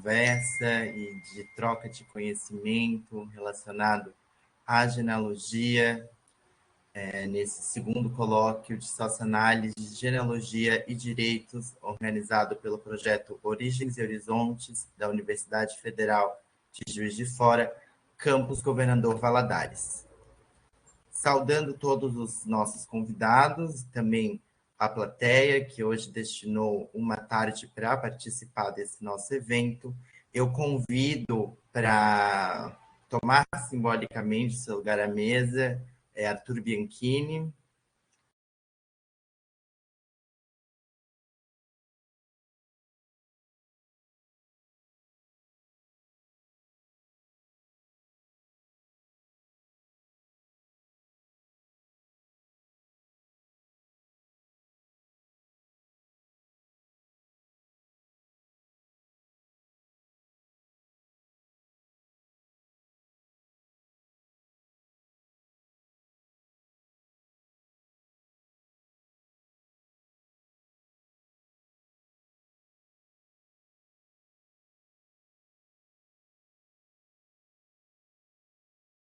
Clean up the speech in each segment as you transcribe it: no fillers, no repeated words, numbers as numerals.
conversa e de troca de conhecimento relacionado à genealogia, nesse segundo colóquio de socioanálise, genealogia e direitos, organizado pelo projeto Origens e Horizontes, da Universidade Federal de Juiz de Fora, campus Governador Valadares. Saudando todos os nossos convidados, também a plateia, que hoje destinou uma tarde para participar desse nosso evento, eu convido para tomar simbolicamente seu lugar à mesa Arthur Bianchini.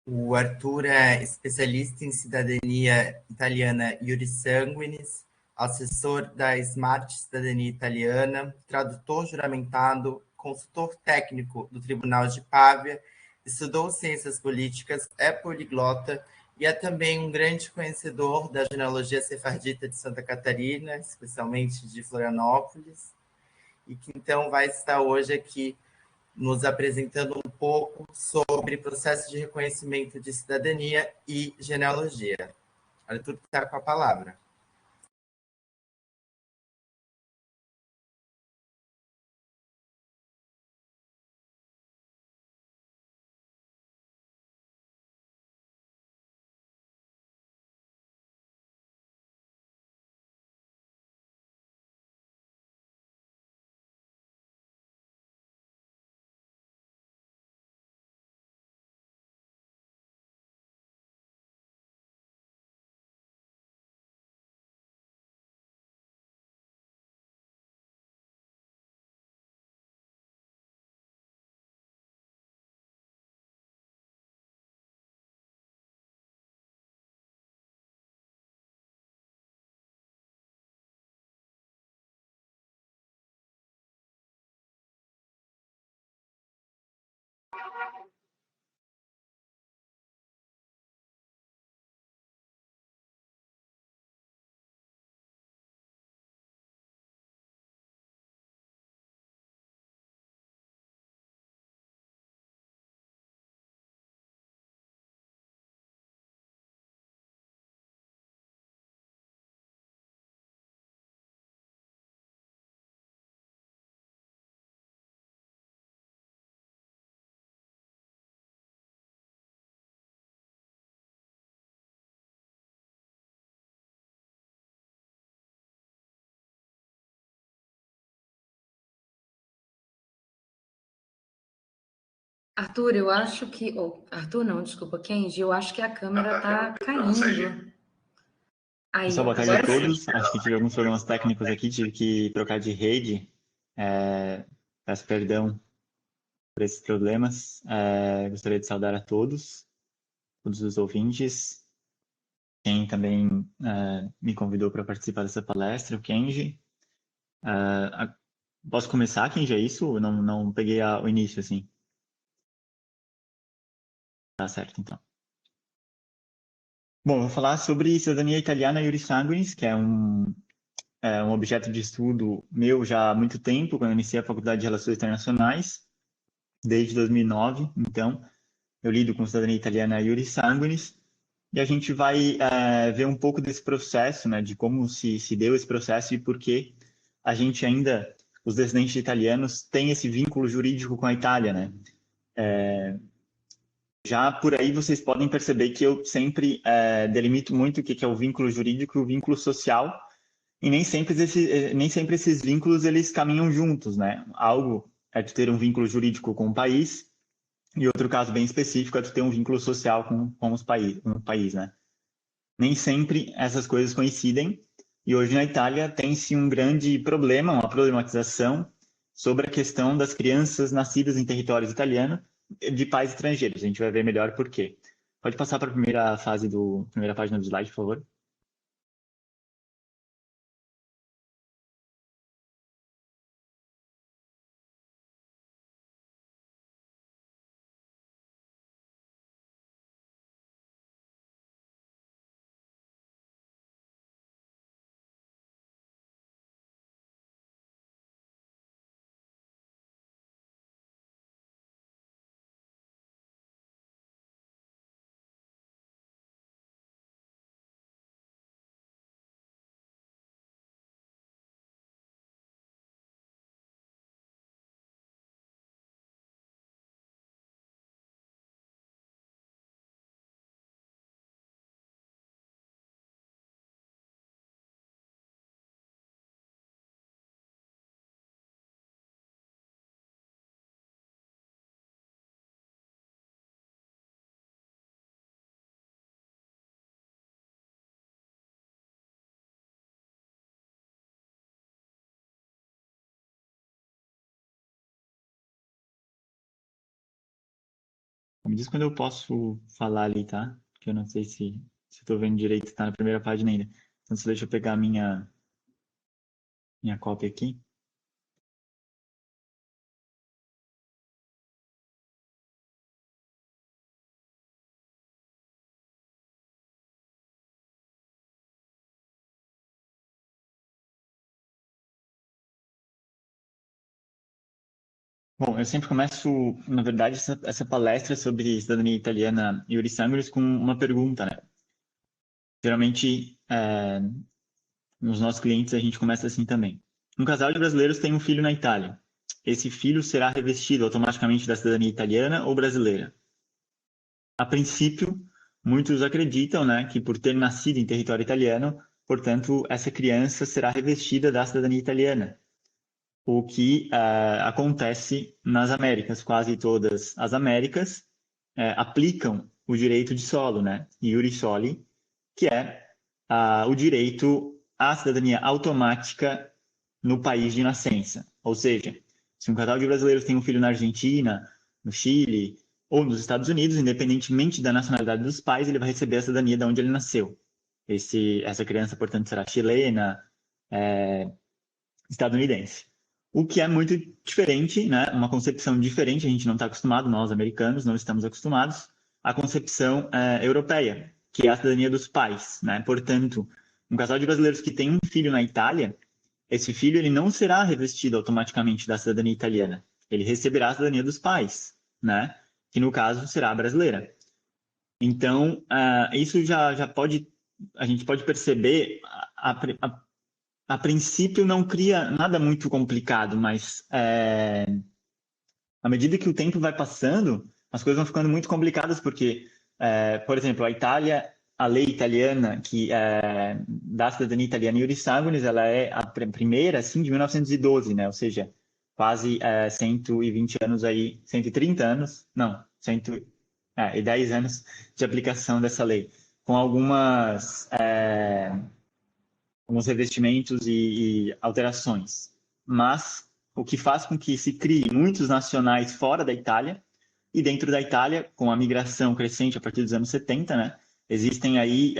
O Arthur é especialista em cidadania italiana iuris sanguinis, assessor da Smart Cidadania Italiana, tradutor juramentado, consultor técnico do Tribunal de Pávia, estudou ciências políticas, é poliglota e é também um grande conhecedor da genealogia sefardita de Santa Catarina, especialmente de Florianópolis, e que então vai estar hoje aqui nos apresentando um pouco sobre processo de reconhecimento de cidadania e genealogia. Arthur está com a palavra. Arthur, eu acho que... Arthur, não, desculpa, Kenji, eu acho que a câmera tá caindo. Aí, pessoal, boa tarde a todos. Acho que tive alguns problemas técnicos aqui, tive que trocar de rede. Peço perdão por esses problemas. Gostaria de saudar a todos os ouvintes. Quem também me convidou para participar dessa palestra, o Kenji. Posso começar, Kenji? É isso? Eu não peguei o início, assim. Tá certo, então. Bom, vou falar sobre cidadania italiana iuris sanguinis, que é um objeto de estudo meu já há muito tempo, quando eu iniciei a Faculdade de Relações Internacionais, desde 2009. Então, eu lido com cidadania italiana iuris sanguinis, e a gente vai ver um pouco desse processo, né, de como se deu esse processo e por que a gente ainda, os descendentes de italianos, têm esse vínculo jurídico com a Itália, né? Já por aí vocês podem perceber que eu sempre delimito muito o que é o vínculo jurídico e o vínculo social, e nem sempre esses vínculos eles caminham juntos, né? Algo é tu ter um vínculo jurídico com o país, e outro caso bem específico é tu ter um vínculo social com o país, né? Nem sempre essas coisas coincidem, e hoje na Itália tem-se um grande problema, uma problematização sobre a questão das crianças nascidas em territórios italianos de pais estrangeiros. A gente vai ver melhor por quê. Pode passar para a primeira página do slide, por favor. Me diz quando eu posso falar ali, tá? Que eu não sei se eu tô vendo direito, está na primeira página ainda. Então, só deixa eu pegar a minha cópia aqui. Bom, eu sempre começo, na verdade, essa palestra sobre cidadania italiana e Iuris Sanguinis com uma pergunta, né? Geralmente, nos nossos clientes, a gente começa assim também. Um casal de brasileiros tem um filho na Itália. Esse filho será revestido automaticamente da cidadania italiana ou brasileira? A princípio, muitos acreditam, né, que por ter nascido em território italiano, portanto, essa criança será revestida da cidadania italiana. O que acontece nas Américas, quase todas as Américas aplicam o direito de solo, né, iure soli, que é o direito à cidadania automática no país de nascença. Ou seja, se um casal de brasileiros tem um filho na Argentina, no Chile ou nos Estados Unidos, independentemente da nacionalidade dos pais, ele vai receber a cidadania de onde ele nasceu. Essa criança, portanto, será chilena, estadunidense. O que é muito diferente, né? Uma concepção diferente, a gente não está acostumado, nós americanos não estamos acostumados, à concepção europeia, que é a cidadania dos pais, né? Portanto, um casal de brasileiros que tem um filho na Itália, esse filho ele não será revestido automaticamente da cidadania italiana, ele receberá a cidadania dos pais, né? Que no caso será brasileira. Então, isso já pode, a gente pode perceber a princípio não cria nada muito complicado, mas à medida que o tempo vai passando, as coisas vão ficando muito complicadas, porque, por exemplo, a Itália, a lei italiana que da cidadania italiana iuris sanguinis, ela é a primeira, assim, de 1912, né? Ou seja, quase 120 anos aí, 130 anos, não, 110 anos de aplicação dessa lei, com alguns revestimentos e alterações. Mas o que faz com que se crie muitos nacionais fora da Itália e dentro da Itália, com a migração crescente a partir dos anos 70, né? Existem aí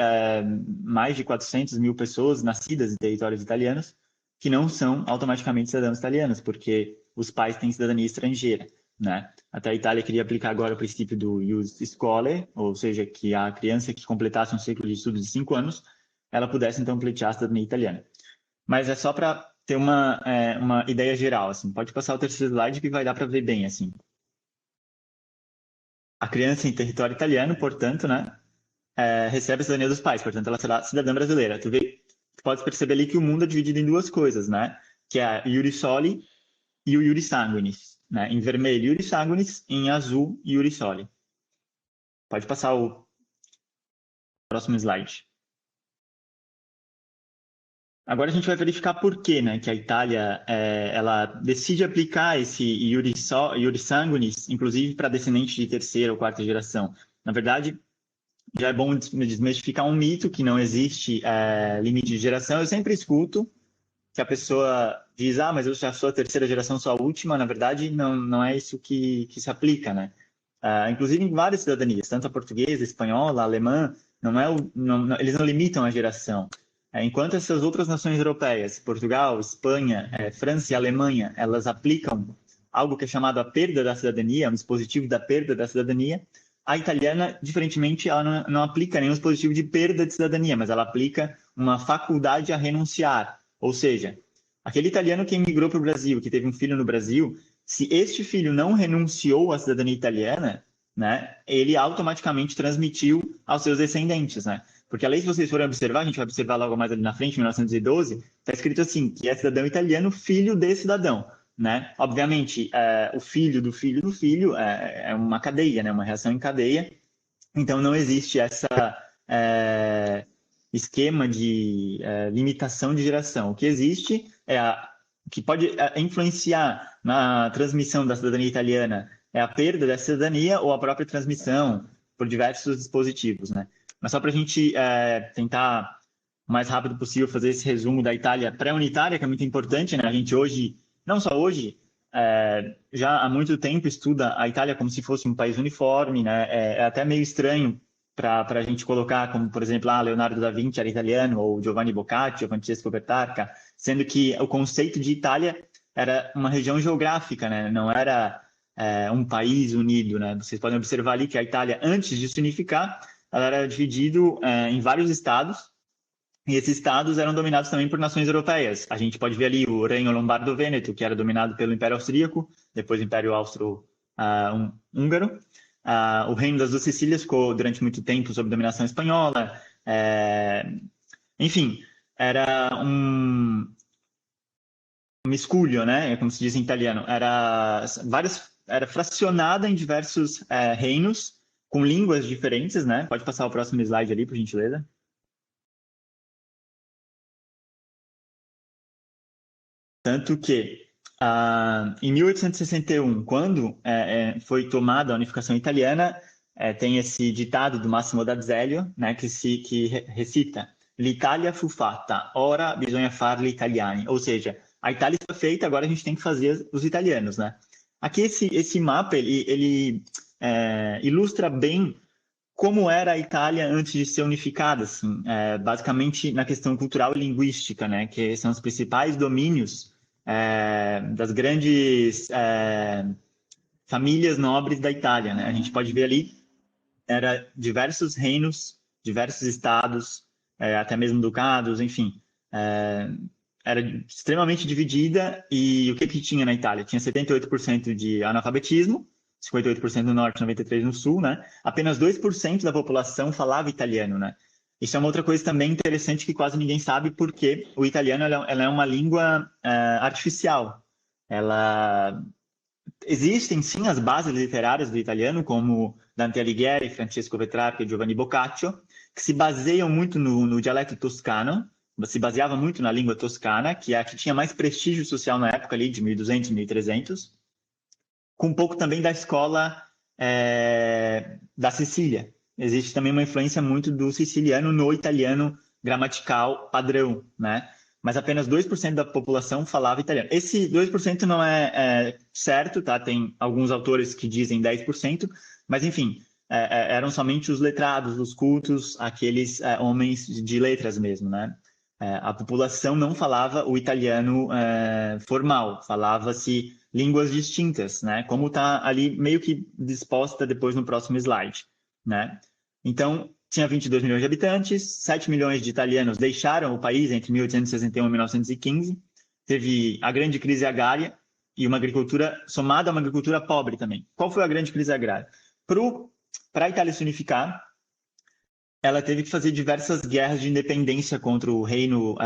mais de 400 mil pessoas nascidas em territórios italianos que não são automaticamente cidadãos italianos, porque os pais têm cidadania estrangeira, né? Até a Itália queria aplicar agora o princípio do ius scholae, ou seja, que a criança que completasse um ciclo de estudos de 5 anos ela pudesse então pleitear a cidadania italiana. Mas é só para ter uma ideia geral, assim. Pode passar o terceiro slide que vai dar para ver bem, assim. A criança em território italiano, portanto, né, recebe a cidadania dos pais, portanto, ela será cidadã brasileira. Tu pode perceber ali que o mundo é dividido em duas coisas, né? Que é a iure soli e o iure sanguinis, né? Em vermelho, iure sanguinis, em azul, iure soli. Pode passar o próximo slide. Agora a gente vai verificar por que, né, que a Itália ela decide aplicar esse iure sanguinis, inclusive para descendentes de terceira ou quarta geração. Na verdade, já é bom desmistificar um mito que não existe limite de geração. Eu sempre escuto que a pessoa diz, ah, mas eu já sou a terceira geração, sou a última, na verdade, não é isso que se aplica, né? Inclusive em várias cidadanias, tanto a portuguesa, a espanhola, a alemã, eles não limitam a geração. Enquanto essas outras nações europeias, Portugal, Espanha, França e Alemanha, elas aplicam algo que é chamado a perda da cidadania, um dispositivo da perda da cidadania, a italiana, diferentemente, ela não aplica nenhum dispositivo de perda de cidadania, mas ela aplica uma faculdade a renunciar. Ou seja, aquele italiano que emigrou para o Brasil, que teve um filho no Brasil, se este filho não renunciou à cidadania italiana, né, ele automaticamente transmitiu aos seus descendentes, né? Porque a lei, se vocês forem observar, a gente vai observar logo mais ali na frente, em 1912, está escrito assim, que é cidadão italiano, filho de cidadão, né? Obviamente, o filho do filho do filho é uma cadeia, né? Uma reação em cadeia. Então, não existe essa esquema de limitação de geração. O que existe que pode influenciar na transmissão da cidadania italiana é a perda da cidadania ou a própria transmissão por diversos dispositivos, né? Mas só para a gente tentar o mais rápido possível fazer esse resumo da Itália pré-unitária, que é muito importante, né? A gente hoje, não só hoje, já há muito tempo estuda a Itália como se fosse um país uniforme, né? É até meio estranho para a gente colocar como, por exemplo, Leonardo da Vinci era italiano, ou Giovanni Boccaccio, Francesco Petrarca, sendo que o conceito de Itália era uma região geográfica, né? Não era um país unido, né? Vocês podem observar ali que a Itália, antes de se unificar, ela era dividida em vários estados, e esses estados eram dominados também por nações europeias. A gente pode ver ali o Reino Lombardo-Vêneto, que era dominado pelo Império Austríaco, depois o Império Austro-Húngaro. O Reino das Duas Sicílias ficou durante muito tempo sob dominação espanhola. Enfim, era um miscuglio, né? Como se diz em italiano. Era fracionada em diversos reinos, com línguas diferentes, né? Pode passar o próximo slide ali, por gentileza. Tanto que, em 1861, quando foi tomada a unificação italiana, tem esse ditado do Massimo d'Azeglio, né, que recita: L'Italia fu fatta, ora bisogna farli italiani. Ou seja, a Itália está feita, agora a gente tem que fazer os italianos, né? Aqui esse mapa, ele ilustra bem como era a Itália antes de ser unificada, assim, basicamente na questão cultural e linguística, né, que são os principais domínios das grandes famílias nobres da Itália, né? A gente pode ver ali, era diversos reinos, diversos estados, até mesmo ducados, enfim, era extremamente dividida. E o que tinha na Itália? Tinha 78% de analfabetismo, 58% no norte, 93% no sul, né? Apenas 2% da população falava italiano, né? Isso é uma outra coisa também interessante que quase ninguém sabe, porque o italiano ela é uma língua artificial. Existem, sim, as bases literárias do italiano, como Dante Alighieri, Francesco Petrarca e Giovanni Boccaccio, que se baseiam muito no dialeto toscano, se baseava muito na língua toscana, que é a que tinha mais prestígio social na época ali, de 1200, 1300, com um pouco também da escola da Sicília. Existe também uma influência muito do siciliano no italiano gramatical padrão, né? Mas apenas 2% da população falava italiano. Esse 2% não é certo, tá? Tem alguns autores que dizem 10%, mas enfim, eram somente os letrados, os cultos, aqueles homens de letras mesmo, né? A população não falava o italiano formal, falava-se línguas distintas, né? Como está ali meio que disposta depois no próximo slide, né? Então, tinha 22 milhões de habitantes, 7 milhões de italianos deixaram o país entre 1861 e 1915, teve a grande crise agrária e uma agricultura, somada a uma agricultura pobre também. Qual foi a grande crise agrária? Para a Itália se unificar, ela teve que fazer diversas guerras de independência contra o reino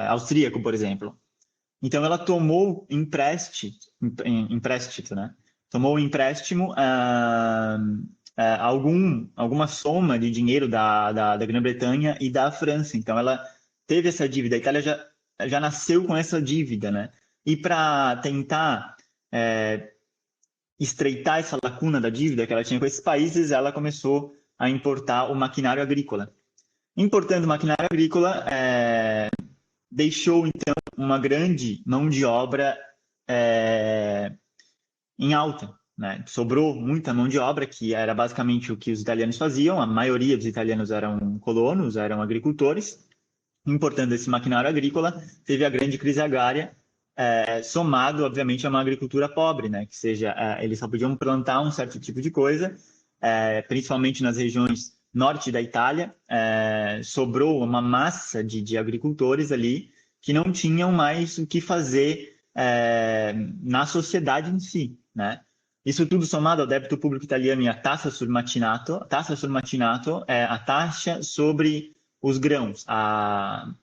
austríaco, por exemplo. Então, ela tomou empréstimo, né? Tomou um empréstimo alguma soma de dinheiro da Grã-Bretanha e da França. Então, ela teve essa dívida. A Itália já nasceu com essa dívida, né? E para tentar estreitar essa lacuna da dívida que ela tinha com esses países, ela começou a importar o maquinário agrícola. Importando o maquinário agrícola, deixou, então, uma grande mão de obra em alta, né? Sobrou muita mão de obra, que era basicamente o que os italianos faziam. A maioria dos italianos eram colonos, eram agricultores. Importando esse maquinário agrícola, teve a grande crise agrária, somado, obviamente, a uma agricultura pobre, né? Que seja, eles só podiam plantar um certo tipo de coisa, principalmente nas regiões norte da Itália, sobrou uma massa de agricultores ali que não tinham mais o que fazer na sociedade em si, né? Isso tudo somado ao débito público italiano e à taxa sul macinato. A taxa sul macinato é a taxa sobre os grãos, a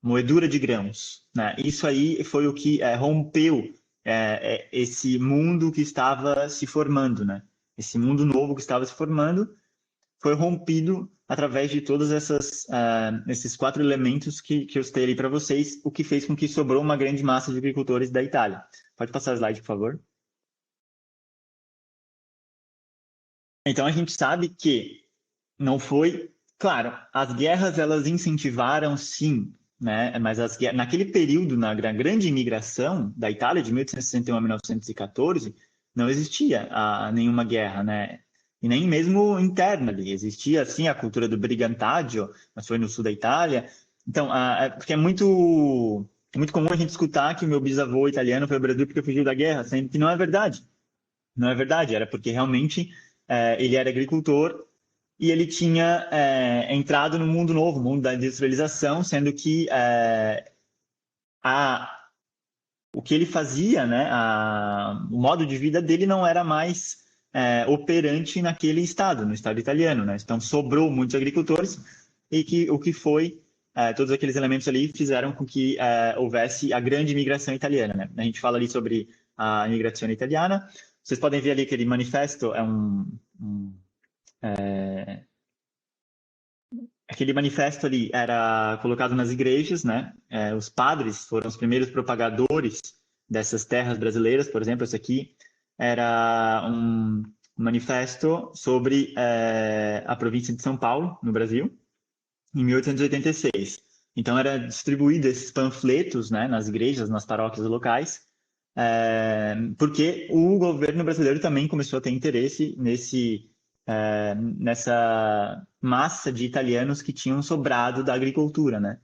moedura de grãos, né? Isso aí foi o que rompeu esse mundo que estava se formando, né? Esse mundo novo que estava se formando foi rompido através de todos esses 4 elementos que eu citei ali para vocês, o que fez com que sobrou uma grande massa de agricultores da Itália. Pode passar o slide, por favor. Então, a gente sabe que não foi... Claro, as guerras, elas incentivaram, sim, né? Mas naquele período, na grande imigração da Itália, de 1861 a 1914, não existia nenhuma guerra, né? E nem mesmo interna ali. Existia, sim, a cultura do brigantaggio, mas foi no sul da Itália. Então, porque é muito comum a gente escutar que o meu bisavô italiano foi ao Brasil porque fugiu da guerra, sendo que não é verdade. Não é verdade, era porque realmente ele era agricultor e ele tinha entrado no mundo novo, mundo da industrialização, sendo que o que ele fazia, né, o modo de vida dele não era mais operante naquele estado, no estado italiano, né? Então sobrou muitos agricultores e o que foi todos aqueles elementos ali fizeram com que houvesse a grande imigração italiana, né? A gente fala ali sobre a imigração italiana. Vocês podem ver ali que aquele manifesto aquele manifesto ali era colocado nas igrejas, né? Os padres foram os primeiros propagadores dessas terras brasileiras, por exemplo, esse aqui era um manifesto sobre a província de São Paulo, no Brasil, em 1886. Então, era distribuído esses panfletos, né, nas igrejas, nas paróquias locais, porque o governo brasileiro também começou a ter interesse nessa massa de italianos que tinham sobrado da agricultura, né?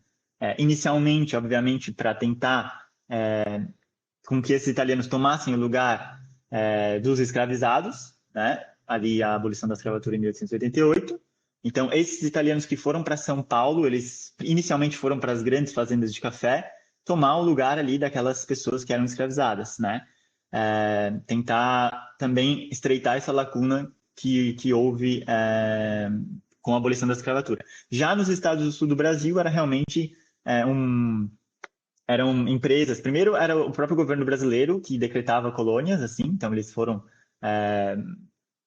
Inicialmente, obviamente, para tentar com que esses italianos tomassem o lugar dos escravizados, né? Ali a abolição da escravatura em 1888. Então, esses italianos que foram para São Paulo, eles inicialmente foram para as grandes fazendas de café, tomar o lugar ali daquelas pessoas que eram escravizadas, né? Tentar também estreitar essa lacuna que houve com a abolição da escravatura. Já nos estados do sul do Brasil, era realmente eram empresas. Primeiro, era o próprio governo brasileiro que decretava colônias, assim, então eles foram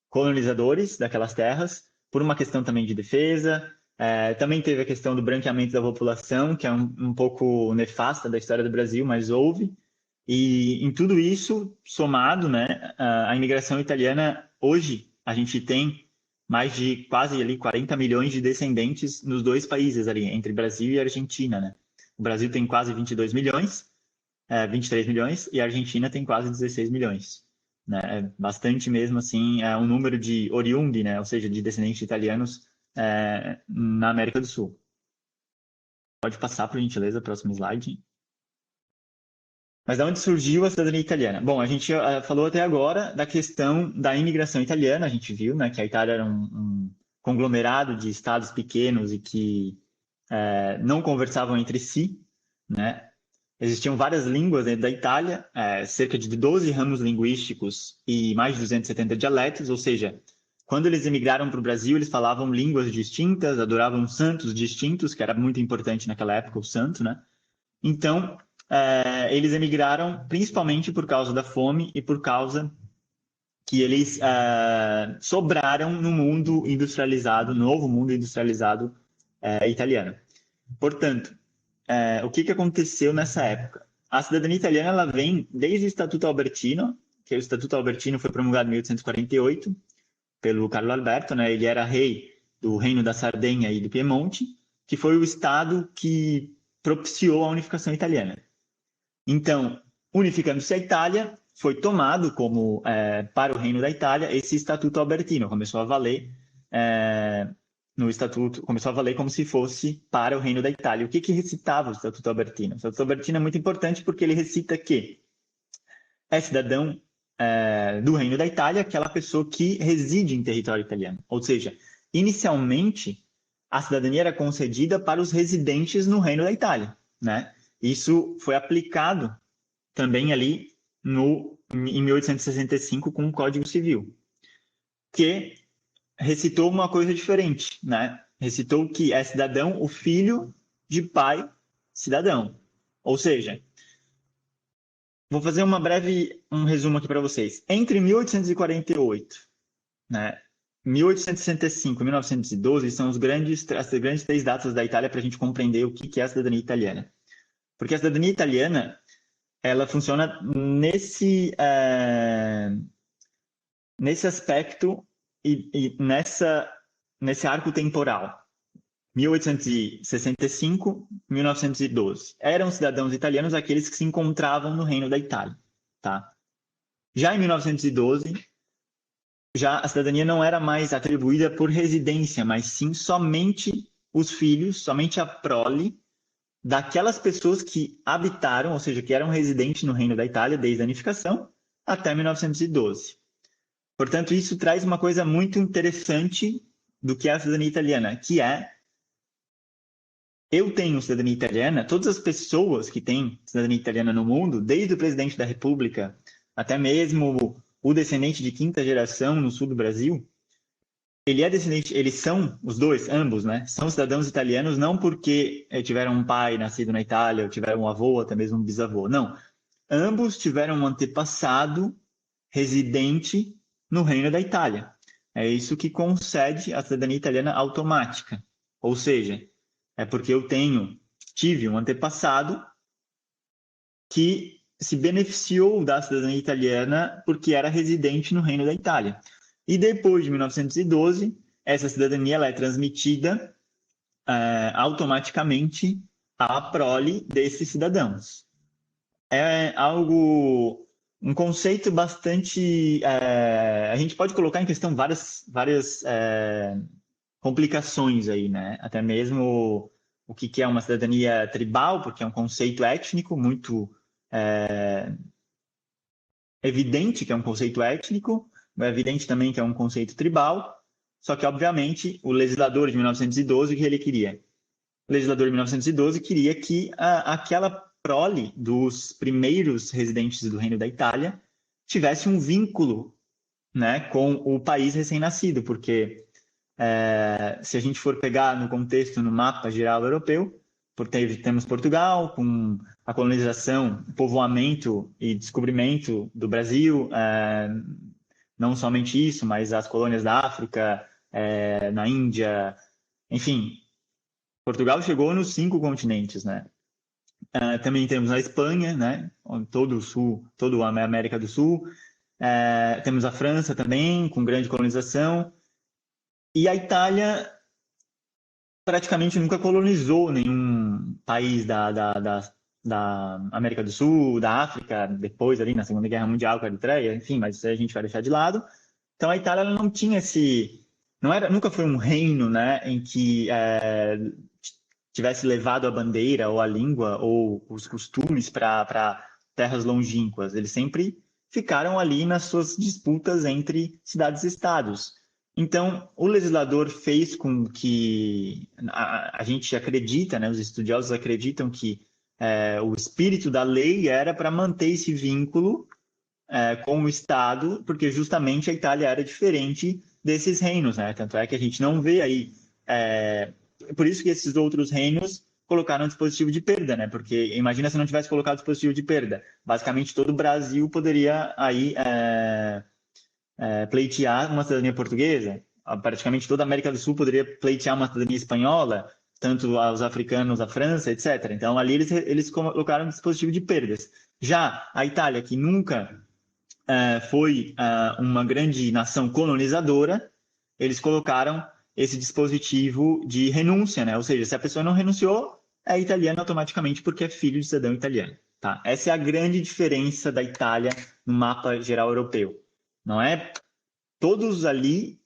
colonizadores daquelas terras, por uma questão também de defesa. Também teve a questão do branqueamento da população, que é um pouco nefasta da história do Brasil, mas houve. E em tudo isso, somado, né, a imigração italiana, hoje a gente tem mais de quase ali 40 milhões de descendentes nos dois países ali, entre Brasil e Argentina, né? O Brasil tem quase 22 milhões, 23 milhões, e a Argentina tem quase 16 milhões, né? É bastante mesmo, assim, um número de oriundi, né? Ou seja, de descendentes italianos na América do Sul. Pode passar, por gentileza, próximo slide. Mas de onde surgiu a cidadania italiana? Bom, a gente falou até agora da questão da imigração italiana. A gente viu, né, que a Itália era um conglomerado de estados pequenos e que não conversavam entre si, né? Existiam várias línguas dentro da Itália, cerca de 12 ramos linguísticos e mais de 270 dialetos, ou seja, quando eles emigraram para o Brasil, eles falavam línguas distintas, adoravam santos distintos, que era muito importante naquela época, o santo, né? Então, eles emigraram principalmente por causa da fome e por causa que eles sobraram no mundo industrializado, novo mundo industrializado italiano. Portanto, o que aconteceu nessa época? A cidadania italiana ela vem desde o Estatuto Albertino, que o Estatuto Albertino foi promulgado em 1848 pelo Carlo Alberto, né? Ele era rei do Reino da Sardenha e do Piemonte, que foi o estado que propiciou a unificação italiana. Então, unificando-se a Itália, foi tomado como para o Reino da Itália esse Estatuto Albertino, começou a valer no Estatuto, começou a valer como se fosse para o Reino da Itália. O que recitava o Estatuto Albertino? O Estatuto Albertino é muito importante porque ele recita que é cidadão do Reino da Itália aquela pessoa que reside em território italiano. Ou seja, inicialmente, a cidadania era concedida para os residentes no Reino da Itália, né? Isso foi aplicado também ali em 1865 com o Código Civil, que recitou uma coisa diferente, né? Recitou que é cidadão o filho de pai cidadão. Ou seja, vou fazer um resumo aqui para vocês. Entre 1848, né, 1865 e 1912 são as grandes 3 datas da Itália para a gente compreender o que é a cidadania italiana. Porque a cidadania italiana, ela funciona nesse aspecto e nesse arco temporal. 1865, 1912. Eram cidadãos italianos aqueles que se encontravam no Reino da Itália, tá? Já em 1912, já a cidadania não era mais atribuída por residência, mas sim somente os filhos, somente a prole daquelas pessoas que habitaram, ou seja, que eram residentes no Reino da Itália desde a unificação até 1912. Portanto, isso traz uma coisa muito interessante do que é a cidadania italiana, que é eu tenho cidadania italiana, todas as pessoas que têm cidadania italiana no mundo, desde o presidente da República até mesmo o descendente de 5ª geração no sul do Brasil, ele é descendente, eles são, os dois, ambos, né? São cidadãos italianos não porque tiveram um pai nascido na Itália, ou tiveram um avô, até mesmo um bisavô. Não. Ambos tiveram um antepassado residente no Reino da Itália. É isso que concede a cidadania italiana automática. Ou seja, é porque eu tive um antepassado que se beneficiou da cidadania italiana porque era residente no Reino da Itália. E depois de 1912, essa cidadania ela é transmitida automaticamente à prole desses cidadãos. É um conceito bastante... a gente pode colocar em questão várias complicações aí, né? Até mesmo o que é uma cidadania tribal, porque é um conceito étnico muito evidente que é um conceito étnico, é evidente também que é um conceito tribal, só que, obviamente, o legislador de 1912, o que ele queria? O legislador de 1912 queria que aquela prole dos primeiros residentes do Reino da Itália tivesse um vínculo, né, com o país recém-nascido, porque se a gente for pegar no contexto, no mapa geral europeu, temos Portugal, com a colonização, povoamento e descobrimento do Brasil, não somente isso, mas as colônias da África, na Índia, enfim, Portugal chegou nos 5 continentes, né? Também temos a Espanha, né? Todo o sul, toda a América do Sul, temos a França também, com grande colonização, e a Itália praticamente nunca colonizou nenhum país da América do Sul, da África, depois ali na Segunda Guerra Mundial, com a Eritreia, enfim, mas isso a gente vai deixar de lado. Então a Itália ela não tinha nunca foi um reino, né, em que tivesse levado a bandeira ou a língua ou os costumes para terras longínquas. Eles sempre ficaram ali nas suas disputas entre cidades e estados. Então, o legislador fez com que a gente acredita, né, os estudiosos acreditam que o espírito da lei era para manter esse vínculo com o Estado, porque justamente a Itália era diferente desses reinos, né? Tanto é que a gente não vê aí... por isso que esses outros reinos colocaram um dispositivo de perda, né? Porque imagina se não tivesse colocado dispositivo de perda. Basicamente, todo o Brasil poderia aí... pleitear uma cidadania portuguesa, praticamente toda a América do Sul poderia pleitear uma cidadania espanhola, tanto aos africanos, a França, etc. Então, ali eles colocaram um dispositivo de perdas. Já a Itália, que nunca foi uma grande nação colonizadora, eles colocaram esse dispositivo de renúncia, né? Ou seja, se a pessoa não renunciou, é italiano automaticamente porque é filho de cidadão italiano, tá? Essa é a grande diferença da Itália no mapa geral europeu. Não é todos ali,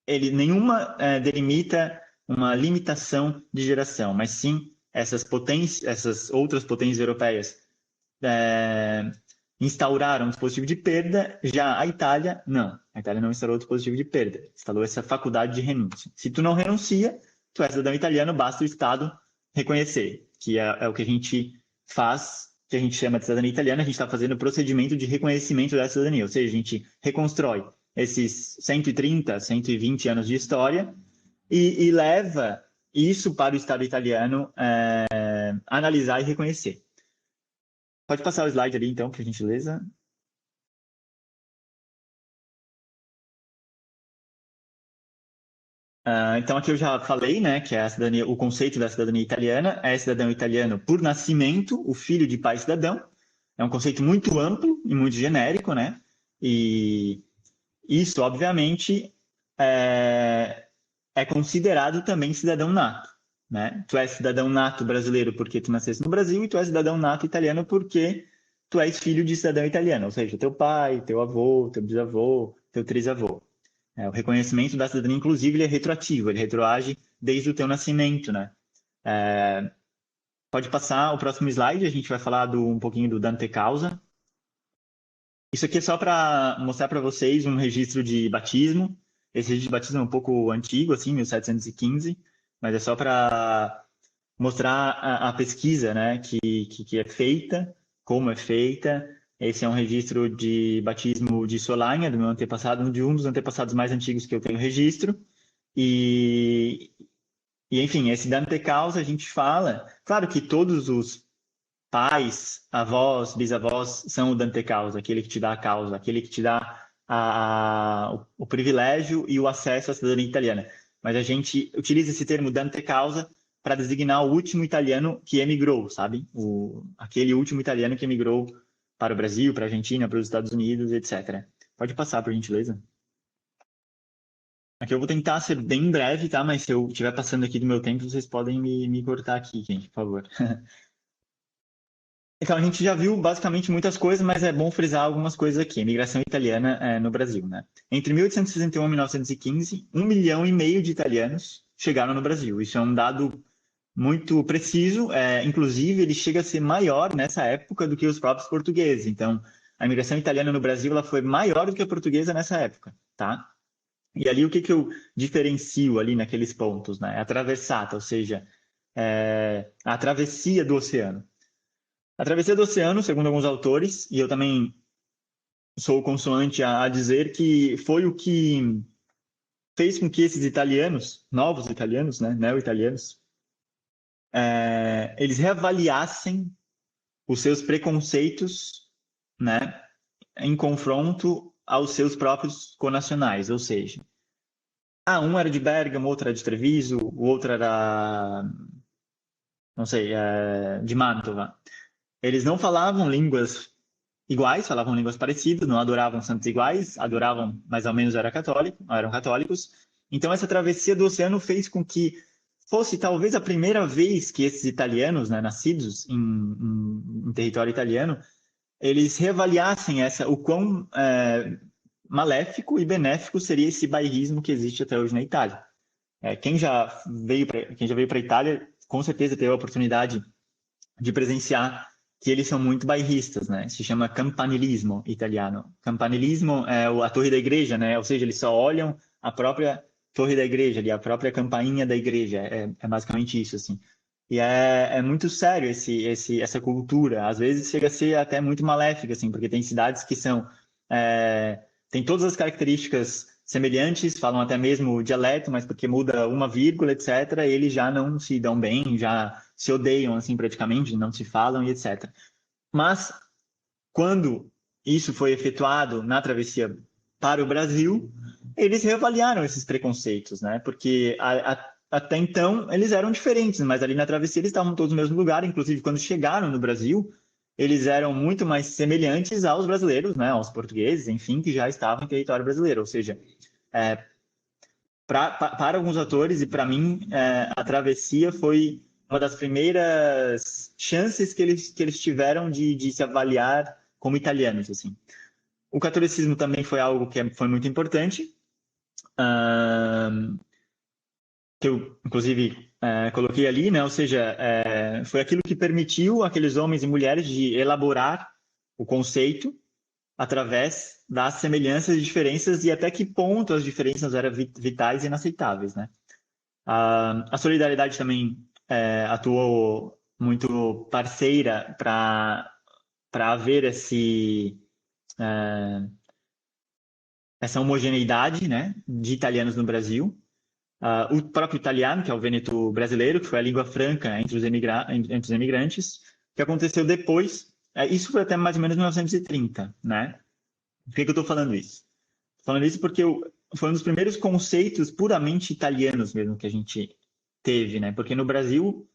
nenhuma delimita uma limitação de geração, mas sim essas outras potências europeias instauraram um dispositivo de perda, já a Itália, não. A Itália não instaurou o dispositivo de perda, instalou essa faculdade de renúncia. Se tu não renuncia, tu é cidadão italiano, basta o Estado reconhecer, que é o que a gente faz, que a gente chama de cidadania italiana, a gente está fazendo o procedimento de reconhecimento da cidadania, ou seja, a gente reconstrói esses 130, 120 anos de história e leva isso para o Estado italiano analisar e reconhecer. Pode passar o slide ali, então, por gentileza. Então, aqui eu já falei, né, que é a cidadania, o conceito da cidadania italiana é cidadão italiano por nascimento, o filho de pai cidadão. É um conceito muito amplo e muito genérico, né? E isso, obviamente, é considerado também cidadão nato, né? Tu és cidadão nato brasileiro porque tu nasceste no Brasil e tu és cidadão nato italiano porque tu és filho de cidadão italiano, ou seja, teu pai, teu avô, teu bisavô, teu trisavô. O reconhecimento da cidadania, inclusive, ele é retroativo, ele retroage desde o teu nascimento, né? Pode passar o próximo slide, a gente vai falar um pouquinho do Dante Causa. Isso aqui é só para mostrar para vocês um registro de batismo. Esse registro de batismo é um pouco antigo, assim, 1715, mas é só para mostrar a pesquisa, né, que é feita, como é feita. Esse é um registro de batismo de Solanha, do meu antepassado, de um dos antepassados mais antigos que eu tenho registro. E enfim, esse Dante Causa a gente fala, claro que todos os pais, avós, bisavós são o Dante Causa, aquele que te dá a causa, aquele que te dá o privilégio e o acesso à cidadania italiana. Mas a gente utiliza esse termo Dante Causa para designar o último italiano que emigrou, sabe? Aquele último italiano que emigrou para o Brasil, para a Argentina, para os Estados Unidos, etc. Pode passar, por gentileza. Aqui eu vou tentar ser bem breve, tá? Mas se eu estiver passando aqui do meu tempo, vocês podem me cortar aqui, gente, por favor. Então, a gente já viu basicamente muitas coisas, mas é bom frisar algumas coisas aqui. A imigração italiana no Brasil, né? Entre 1861 e 1915, 1,5 milhão de italianos chegaram no Brasil. Isso é um dado muito preciso, inclusive ele chega a ser maior nessa época do que os próprios portugueses. Então, a imigração italiana no Brasil ela foi maior do que a portuguesa nessa época, tá? E ali o que eu diferencio ali naqueles pontos, né? A travessata, ou seja, a travessia do oceano. A travessia do oceano, segundo alguns autores, e eu também sou consoante a dizer que foi o que fez com que esses italianos, novos italianos, né, neo-italianos, eles reavaliassem os seus preconceitos, né, em confronto aos seus próprios conacionais, ou seja, um era de Bergamo, outro era de Treviso, o outro era, não sei, de Mantova. Eles não falavam línguas iguais, falavam línguas parecidas, não adoravam santos iguais, adoravam mais ou menos eram católicos. Então essa travessia do oceano fez com que fosse talvez a primeira vez que esses italianos, né, nascidos em território italiano, eles reavaliassem o quão maléfico e benéfico seria esse bairrismo que existe até hoje na Itália. Quem já veio para a Itália, com certeza teve a oportunidade de presenciar que eles são muito bairristas, né? Se chama campanilismo italiano. Campanilismo é a torre da igreja, né? Ou seja, eles só olham a própria torre da igreja, ali, a própria campainha da igreja. É basicamente isso, assim. E é muito sério essa cultura. Às vezes chega a ser até muito maléfica, assim, porque tem cidades que são... tem todas as características semelhantes, falam até mesmo o dialeto, mas porque muda uma vírgula, etc., eles já não se dão bem, já se odeiam, assim, praticamente, não se falam e etc. Mas, quando isso foi efetuado na travessia para o Brasil, eles reavaliaram esses preconceitos, né? Porque até então eles eram diferentes, mas ali na travessia eles estavam todos no mesmo lugar, inclusive quando chegaram no Brasil, eles eram muito mais semelhantes aos brasileiros, né? Aos portugueses, enfim, que já estavam em território brasileiro. Ou seja, para alguns atores e para mim, a travessia foi uma das primeiras chances que eles tiveram de se avaliar como italianos, assim. O catolicismo também foi algo que foi muito importante, que eu, inclusive, coloquei ali, né? Ou seja, foi aquilo que permitiu aqueles homens e mulheres de elaborar o conceito através das semelhanças e diferenças e até que ponto as diferenças eram vitais e inaceitáveis, né? A solidariedade também atuou muito parceira para haver essa homogeneidade, né, de italianos no Brasil. O próprio italiano, que é o Vêneto brasileiro, que foi a língua franca entre os imigrantes, que aconteceu depois. Isso foi até mais ou menos 1930, né? Por que eu estou falando isso? Estou falando isso porque foi um dos primeiros conceitos puramente italianos mesmo que a gente teve, né? Porque no Brasil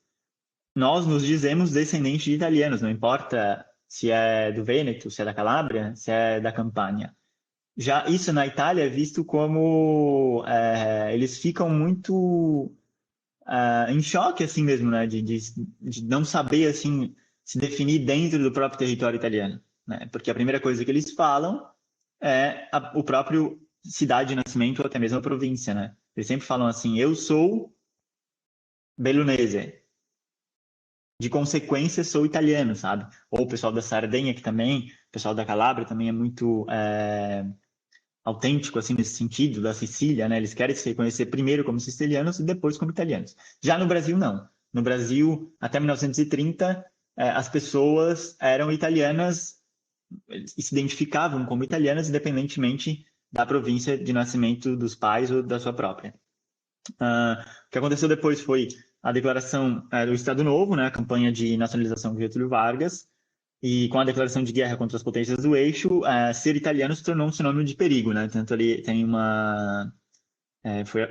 nós nos dizemos descendentes de italianos, não importa se é do Vêneto, se é da Calábria, se é da Campania. Já isso na Itália é visto como eles ficam muito em choque assim mesmo, né? De não saber assim se definir dentro do próprio território italiano, né? Porque a primeira coisa que eles falam é o próprio cidade de nascimento ou até mesmo a província, né? Eles sempre falam assim: eu sou bellunese, de consequência sou italiano, sabe? Ou o pessoal da Sardenha que também, o pessoal da Calábria também é muito autêntico, assim, nesse sentido, da Sicília, né? Eles querem se reconhecer primeiro como sicilianos e depois como italianos. Já no Brasil, não. No Brasil, até 1930, as pessoas eram italianas e se identificavam como italianas, independentemente da província de nascimento dos pais ou da sua própria. O que aconteceu depois foi a declaração do Estado Novo, né? A campanha de nacionalização de Getúlio Vargas, e com a declaração de guerra contra as potências do eixo, ser italiano se tornou um sinônimo de perigo, né? Tanto ali tem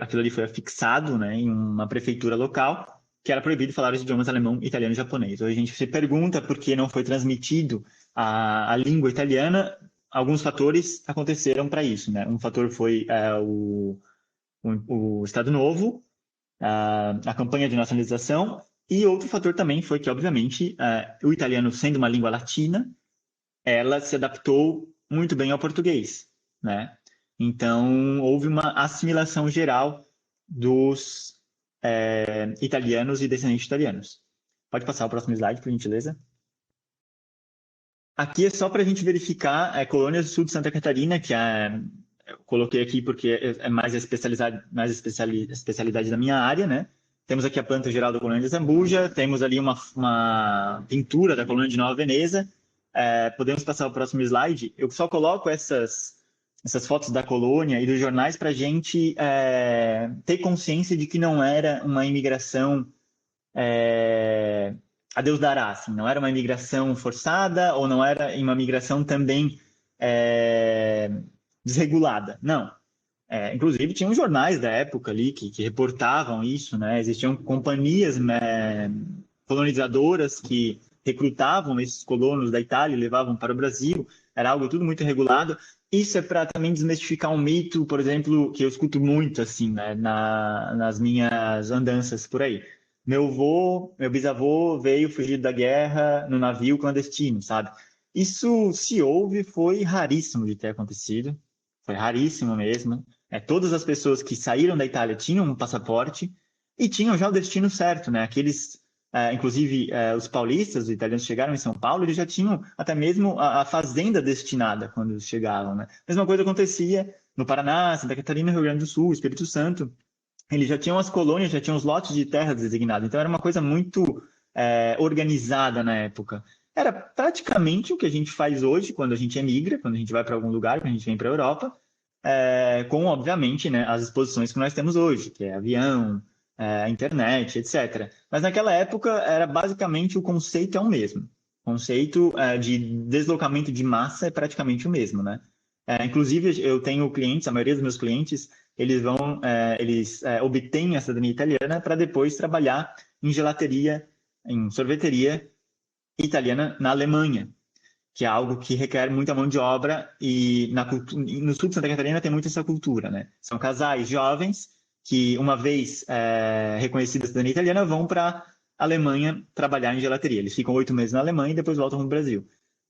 aquilo ali foi afixado, né, em uma prefeitura local, que era proibido falar os idiomas alemão, italiano e japonês. Hoje a gente se pergunta por que não foi transmitido a língua italiana. Alguns fatores aconteceram para isso, né? Um fator foi o Estado Novo, a campanha de nacionalização, e outro fator também foi que, obviamente, o italiano, sendo uma língua latina, ela se adaptou muito bem ao português, né? Então, houve uma assimilação geral dos italianos e descendentes italianos. Pode passar o próximo slide, por gentileza. Aqui é só para a gente verificar colônias do sul de Santa Catarina, que eu coloquei aqui porque é mais a especialidade da minha área, né? Temos aqui a planta geral da colônia de Zambuja, temos ali uma pintura da colônia de Nova Veneza. Podemos passar o próximo slide. Eu só coloco essas fotos da colônia e dos jornais para a gente ter consciência de que não era uma imigração a Deus dará, assim, não era uma imigração forçada ou não era uma imigração também desregulada, não. Inclusive, tinham jornais da época ali que reportavam isso, né? Existiam companhias colonizadoras que recrutavam esses colonos da Itália e levavam para o Brasil. Era algo tudo muito regulado. Isso é para também desmistificar um mito, por exemplo, que eu escuto muito, assim, né? Nas minhas andanças por aí. Meu bisavô veio fugido da guerra no navio clandestino, sabe? Isso, se houve, foi raríssimo de ter acontecido. Foi raríssimo mesmo. Todas as pessoas que saíram da Itália tinham um passaporte e tinham já o destino certo, né? Inclusive, os paulistas, os italianos chegaram em São Paulo, eles já tinham até mesmo a fazenda destinada quando eles chegavam, né? Mesma coisa acontecia no Paraná, Santa Catarina, Rio Grande do Sul, Espírito Santo. Eles já tinham as colônias, já tinham os lotes de terra designados. Então, era uma coisa muito organizada na época. Era praticamente o que a gente faz hoje quando a gente emigra, quando a gente vai para algum lugar, quando a gente vem para a Europa, com, obviamente, né, as exposições que nós temos hoje, que é avião, internet, etc. Mas naquela época era basicamente o conceito é o mesmo. O conceito de deslocamento de massa é praticamente o mesmo, né? Inclusive, eu tenho clientes, a maioria dos meus clientes, eles obtêm a cidadania italiana para depois trabalhar em gelateria, em sorveteria italiana na Alemanha, que é algo que requer muita mão de obra e no sul de Santa Catarina tem muito essa cultura, né? São casais jovens que, uma vez reconhecida a cidadania italiana, vão para Alemanha trabalhar em gelateria. Eles ficam 8 meses na Alemanha e depois voltam para o Brasil.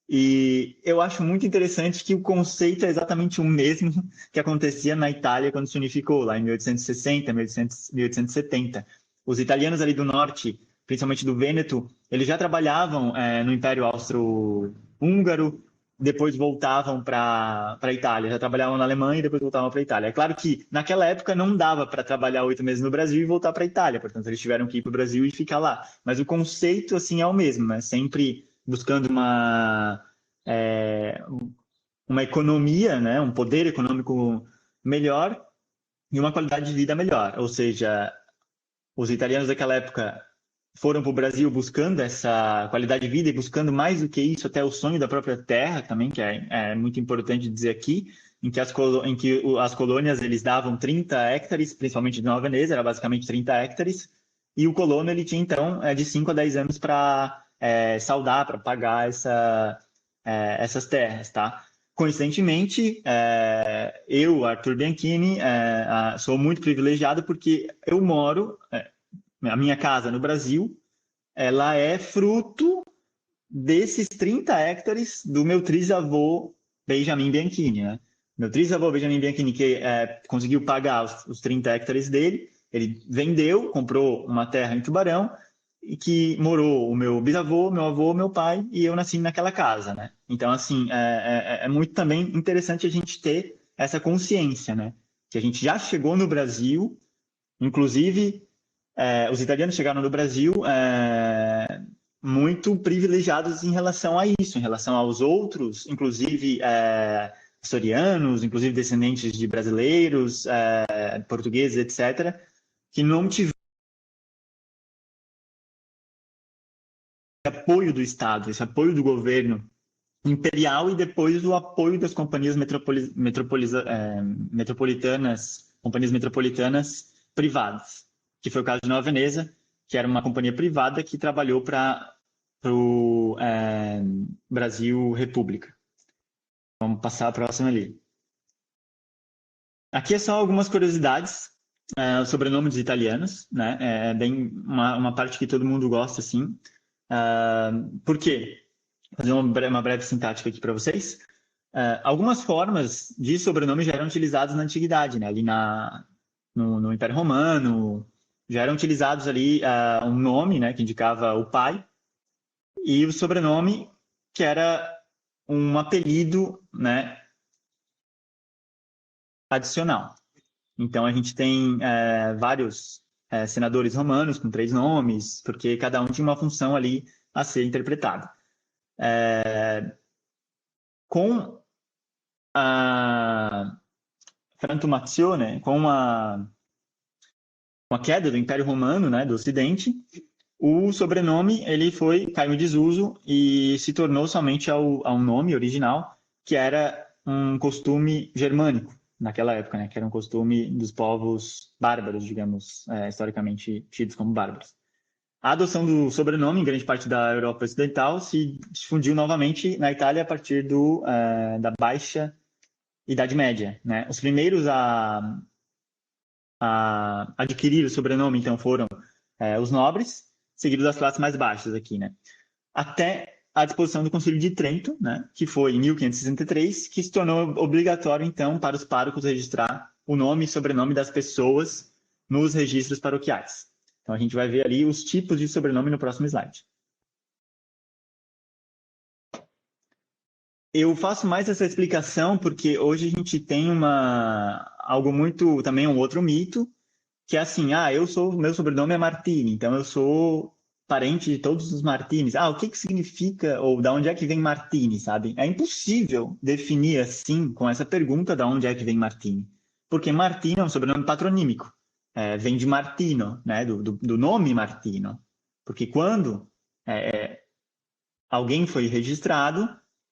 E eu acho muito interessante que o conceito é exatamente o mesmo que acontecia na Itália quando se unificou, lá em 1860, 1870. Os italianos ali do norte, principalmente do Vêneto, eles já trabalhavam no Império Austro-Húngaro, depois voltavam para a Itália, já trabalhavam na Alemanha e depois voltavam para a Itália. É claro que naquela época não dava para trabalhar 8 meses no Brasil e voltar para a Itália, portanto eles tiveram que ir para o Brasil e ficar lá. Mas o conceito assim é o mesmo, né? Sempre buscando uma economia, né? Um poder econômico melhor e uma qualidade de vida melhor. Ou seja, os italianos daquela época foram para o Brasil buscando essa qualidade de vida e buscando mais do que isso, até o sonho da própria terra também, que é muito importante dizer aqui, em que as colônias eles davam 30 hectares, principalmente de Nova Veneza, era basicamente 30 hectares, e o colono ele tinha então de 5 a 10 anos para saldar, para pagar essas terras, tá? Coincidentemente, eu, Arthur Bianchini, sou muito privilegiado porque eu moro, a minha casa no Brasil, ela é fruto desses 30 hectares do meu trisavô Benjamin Bianchini, né? Meu trisavô Benjamin Bianchini, que conseguiu pagar os 30 hectares dele, ele vendeu, comprou uma terra em Tubarão, e que morou o meu bisavô, meu avô, meu pai, e eu nasci naquela casa, né? Então, assim, é muito também interessante a gente ter essa consciência, né? Que a gente já chegou no Brasil, inclusive os italianos chegaram no Brasil muito privilegiados em relação a isso, em relação aos outros, inclusive açorianos, inclusive descendentes de brasileiros, portugueses, etc., que não tiveram apoio do Estado, esse apoio do governo imperial e depois o apoio das companhias metropolitanas, companhias metropolitanas privadas, que foi o caso de Nova Veneza, que era uma companhia privada que trabalhou para o Brasil República. Vamos passar a próxima ali. Aqui é só algumas curiosidades os sobrenomes italianos, né? É bem uma parte que todo mundo gosta, assim. Por quê? Vou fazer uma breve sintática aqui para vocês. Algumas formas de sobrenome já eram utilizadas na antiguidade, né? Ali no Império Romano, já eram utilizados ali um nome, né, que indicava o pai, e o sobrenome, que era um apelido, né, adicional. Então, a gente tem vários senadores romanos com 3 nomes, porque cada um tinha uma função ali a ser interpretada. Com a frantumazione, com a queda do Império Romano, né, do Ocidente, o sobrenome ele caiu em desuso e se tornou somente ao nome original, que era um costume germânico naquela época, né, que era um costume dos povos bárbaros, digamos, historicamente tidos como bárbaros. A adoção do sobrenome em grande parte da Europa Ocidental se difundiu novamente na Itália a partir da Baixa Idade Média, né? Os primeiros a adquirir o sobrenome, então, foram os nobres, seguidos das classes mais baixas aqui, né? Até a disposição do Concílio de Trento, né? Que foi em 1563, que se tornou obrigatório, então, para os párocos registrar o nome e sobrenome das pessoas nos registros paroquiais. Então, a gente vai ver ali os tipos de sobrenome no próximo slide. Eu faço mais essa explicação porque hoje a gente tem algo muito, também um outro mito, que é assim, meu sobrenome é Martini, então eu sou parente de todos os Martins. O que significa, ou da onde é que vem Martini, sabe? É impossível definir assim, com essa pergunta, da onde é que vem Martini. Porque Martino é um sobrenome patronímico, vem de Martino, né? do nome Martino. Porque quando alguém foi registrado,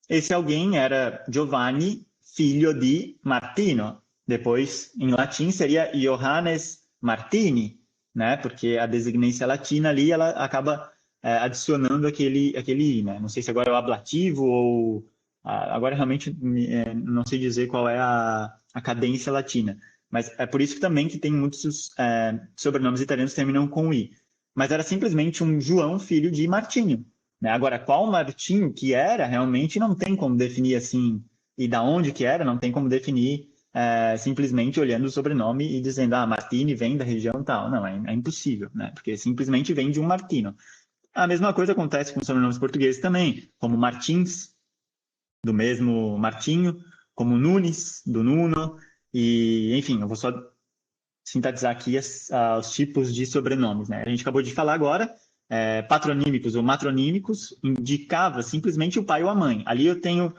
esse alguém era Giovanni, filho de Martino. Depois, em latim, seria Johannes Martini, né? Porque a designação latina ali, ela acaba adicionando aquele i, né? Não sei se agora é o ablativo ou... agora realmente não sei dizer qual é a cadência latina. Mas é por isso que também que tem muitos sobrenomes italianos que terminam com i. mas era simplesmente um João, filho de Martinho, né? Agora, qual Martinho que era, realmente não tem como definir assim, e da onde que era, não tem como definir simplesmente olhando o sobrenome e dizendo, Martini vem da região tal. Não, é impossível, né? Porque simplesmente vem de um Martino. A mesma coisa acontece com sobrenomes portugueses também, como Martins, do mesmo Martinho, como Nunes, do Nuno, e, enfim, eu vou só sintetizar aqui os tipos de sobrenomes, né? A gente acabou de falar agora, patronímicos ou matronímicos, indicava simplesmente o pai ou a mãe. Ali eu tenho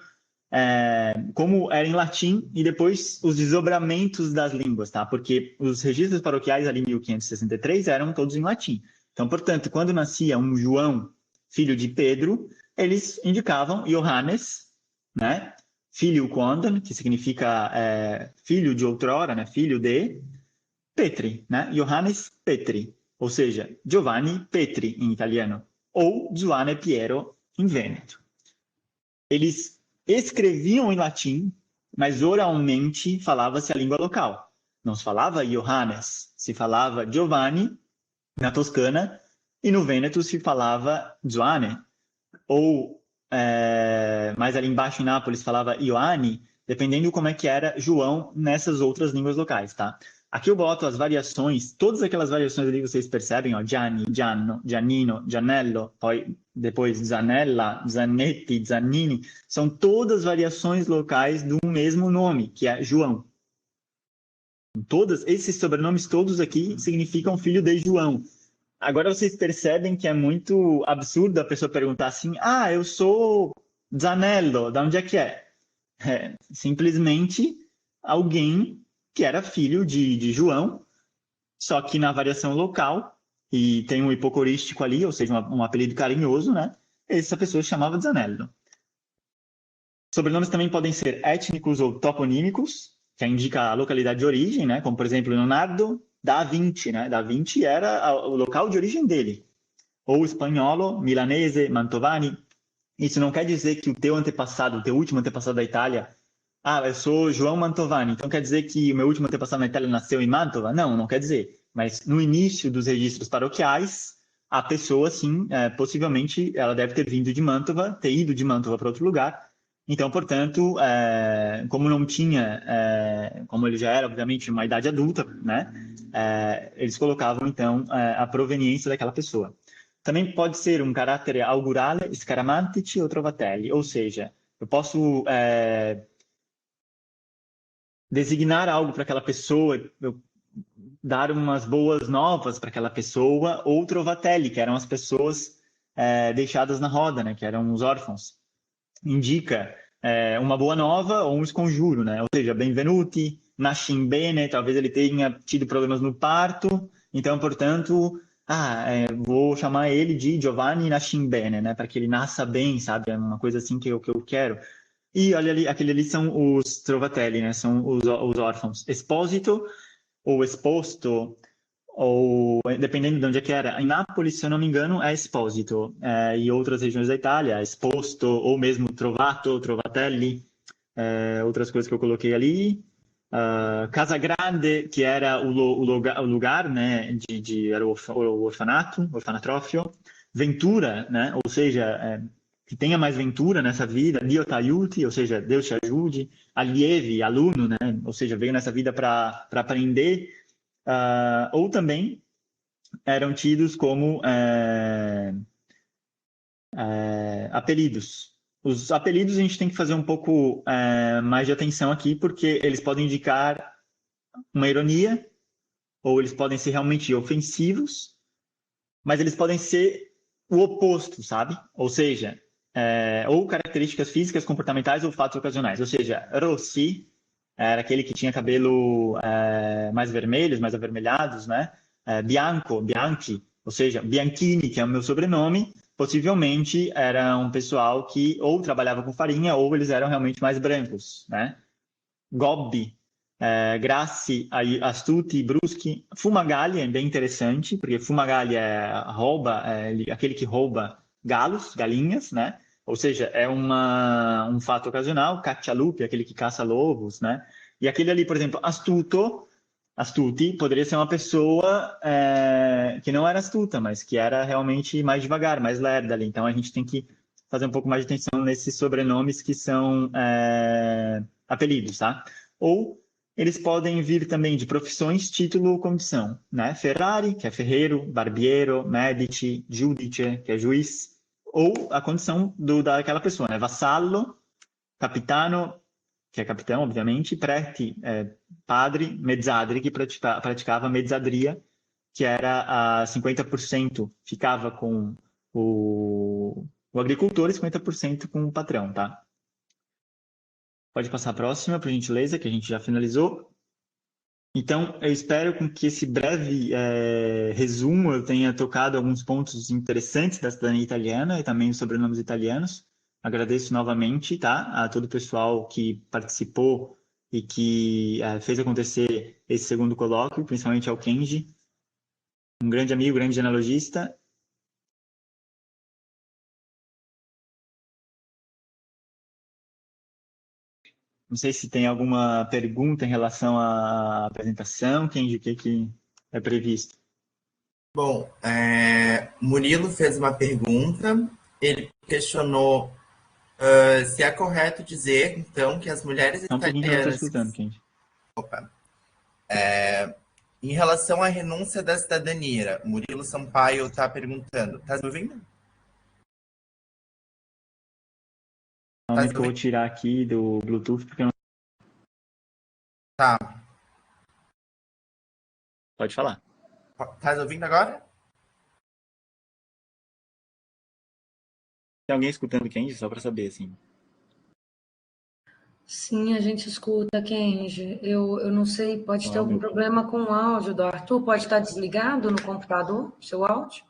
como era em latim e depois os desdobramentos das línguas, tá? Porque os registros paroquiais ali em 1563 eram todos em latim. Então, portanto, quando nascia um João, filho de Pedro, eles indicavam Johannes, né? Filho quando, que significa filho de outrora, né? Filho de Petri, né? Johannes Petri, ou seja, Giovanni Petri em italiano, ou Giovanni Piero em Vêneto. Eles escreviam em latim, mas oralmente falava-se a língua local. Não se falava Johannes, se falava Giovanni na Toscana, e no Vêneto se falava Joane, ou mais ali embaixo em Nápoles falava Ioane, dependendo como é que era João nessas outras línguas locais, tá? Aqui eu boto as variações, todas aquelas variações ali vocês percebem, ó, Gianni, Gianno, Giannino, Gianello, poi depois Zanella, Zanetti, Zanini, são todas variações locais do mesmo nome, que é João. Todos esses sobrenomes todos aqui significam filho de João. Agora vocês percebem que é muito absurdo a pessoa perguntar assim, eu sou Zanello, de onde é que é? Simplesmente alguém que era filho de João, só que na variação local, e tem um hipocorístico ali, ou seja, um apelido carinhoso, né? Essa pessoa se chamava Zanello. Sobrenomes também podem ser étnicos ou toponímicos, que indica a localidade de origem, né? Como, por exemplo, Leonardo da Vinci, né? Da Vinci era o local de origem dele. Ou espanholo, milanese, mantovani. Isso não quer dizer que o teu antepassado, o teu último antepassado da Itália, eu sou João Mantovani, então quer dizer que o meu último antepassado na Itália nasceu em Mantova? Não, não quer dizer. Mas no início dos registros paroquiais, a pessoa, sim, possivelmente, ela deve ter vindo de Mantova, ter ido de Mantova para outro lugar. Então, portanto, como não tinha, como ele já era, obviamente, uma idade adulta, né? Eles colocavam, então, a proveniência daquela pessoa. Também pode ser um caráter augurale, scaramantici ou trovatelli, ou seja, eu posso designar algo para aquela pessoa, eu dar umas boas novas para aquela pessoa, ou trovatelli, que eram as pessoas deixadas na roda, né, que eram os órfãos. Indica uma boa nova ou um esconjuro, né? Ou seja, benvenuti, nascem bene, talvez ele tenha tido problemas no parto, então, portanto, vou chamar ele de Giovanni nascem bene, né? Para que ele nasça bem, sabe? É uma coisa assim que eu quero. E olha ali, aquele ali são os trovatelli, né? São os órfãos. Esposito ou exposto, ou dependendo de onde é que era. Em Nápoles, se eu não me engano, é Esposito. E outras regiões da Itália, Esposto, ou mesmo Trovato, Trovatelli, outras coisas que eu coloquei ali. Casa Grande, que era o lugar, né, era o orfanato, orfanatrófio. Ventura, né, ou seja, que tenha mais ventura nessa vida. Dio t'aiuti, ou seja, Deus te ajude. Allievi, aluno, né, ou seja, veio nessa vida para aprender. Ou também eram tidos como apelidos. Os apelidos a gente tem que fazer um pouco mais de atenção aqui, porque eles podem indicar uma ironia, ou eles podem ser realmente ofensivos, mas eles podem ser o oposto, sabe? Ou seja, ou características físicas, comportamentais ou fatos ocasionais. Ou seja, Rossi era aquele que tinha cabelo mais vermelhos, mais avermelhados, né? Bianco, Bianchi, ou seja, Bianchini, que é o meu sobrenome, possivelmente era um pessoal que ou trabalhava com farinha ou eles eram realmente mais brancos, né? Gobbi, Grassi, Astuti, Bruschi. Fumagalli é bem interessante, porque Fumagalli aquele que rouba galos, galinhas, né? Ou seja, é um fato ocasional. Caccialupi, aquele que caça lobos, né? E aquele ali, por exemplo, Astuto, astuti poderia ser uma pessoa que não era astuta, mas que era realmente mais devagar, mais lerda ali. Então a gente tem que fazer um pouco mais de atenção nesses sobrenomes que são apelidos, tá? Ou eles podem vir também de profissões, título ou condição, né? Ferrari, que é ferreiro, barbiero, medici, giudice, que é juiz, ou a condição daquela pessoa, né? Vassallo, capitano, que é capitão, obviamente, preti, padre, mezzadri, que praticava mezzadria, que era a 50% ficava com o agricultor e 50% com o patrão, tá? Pode passar a próxima, por gentileza, que a gente já finalizou. Então, eu espero que esse breve resumo eu tenha tocado alguns pontos interessantes da cidadania italiana e também os sobrenomes italianos. Agradeço novamente, tá, a todo o pessoal que participou e que fez acontecer esse segundo colóquio, principalmente ao Kenji, um grande amigo, grande genealogista. Não sei se tem alguma pergunta em relação à apresentação, Kenji, o que é previsto? Bom, Murilo fez uma pergunta, ele questionou se é correto dizer, então, que as mulheres Só um pouquinho que eu não estou italianas... escutando, Kenji. Opa. Em relação à renúncia da cidadania, Murilo Sampaio está perguntando. Tá me ouvindo? Um Tá momento me que eu vou ouvindo? tirar aqui do Bluetooth, porque não... Tá. Pode falar. Tá me ouvindo agora? Tem alguém escutando o Kenji? Só para saber, assim. Sim, a gente escuta, Kenji. Eu não sei, pode ter Ó, algum meu. problema com o áudio do Arthur? Pode estar desligado no computador, seu áudio?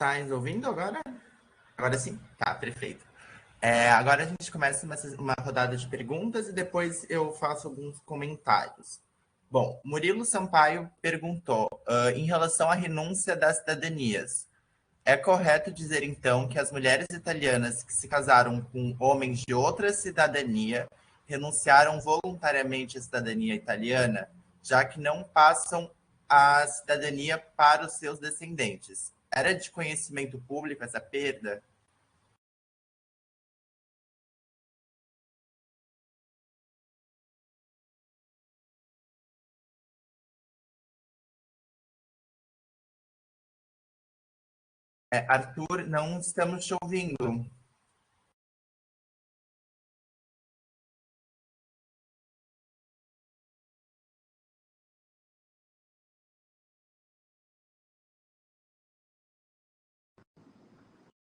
Tá me ouvindo agora? Agora sim? Tá, perfeito. Agora a gente começa uma rodada de perguntas e depois eu faço alguns comentários. Bom, Murilo Sampaio perguntou, em relação à renúncia das cidadanias, é correto dizer então que as mulheres italianas que se casaram com homens de outra cidadania renunciaram voluntariamente à cidadania italiana, já que não passam a cidadania para os seus descendentes? Era de conhecimento público essa perda? Arthur, não estamos te ouvindo.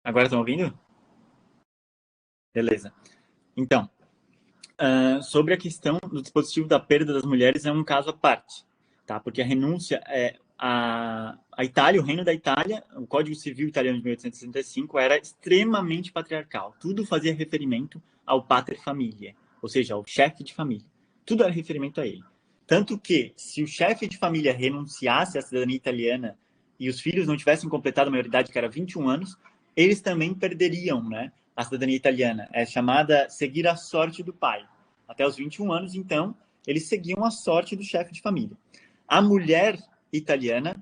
Agora estão ouvindo? Beleza. Então, sobre a questão do dispositivo da perda das mulheres é um caso à parte, tá? Porque a renúncia a Itália, o Reino da Itália, o Código Civil italiano de 1865 era extremamente patriarcal. Tudo fazia referimento ao pater familiae, ou seja, ao chefe de família. Tudo era referimento a ele. Tanto que, se o chefe de família renunciasse à cidadania italiana e os filhos não tivessem completado a maioridade, que era 21 anos, eles também perderiam, né, a cidadania italiana. É chamada seguir a sorte do pai. Até os 21 anos, então, eles seguiam a sorte do chefe de família. A mulher italiana,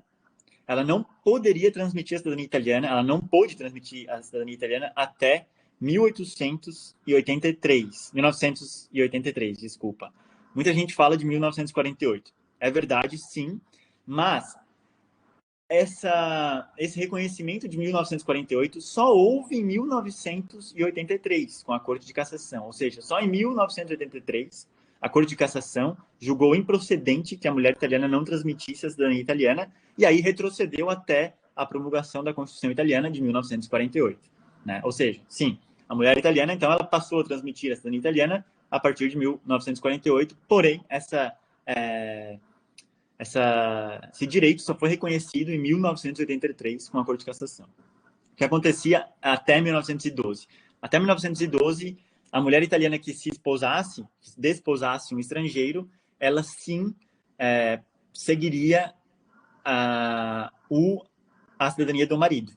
ela não poderia transmitir a cidadania italiana, ela não pôde transmitir a cidadania italiana até 1983, desculpa. Muita gente fala de 1948. É verdade, sim, mas esse reconhecimento de 1948 só houve em 1983, com a Corte de Cassação. Ou seja, só em 1983, a Corte de Cassação julgou improcedente que a mulher italiana não transmitisse a cidadania italiana, e aí retrocedeu até a promulgação da Constituição Italiana de 1948. Né? Ou seja, sim, a mulher italiana, então, ela passou a transmitir a cidadania italiana a partir de 1948, porém, esse direito só foi reconhecido em 1983 com a Corte de Cassação, que acontecia até 1912. Até 1912, a mulher italiana que se desposasse um estrangeiro, ela sim seguiria a cidadania do marido.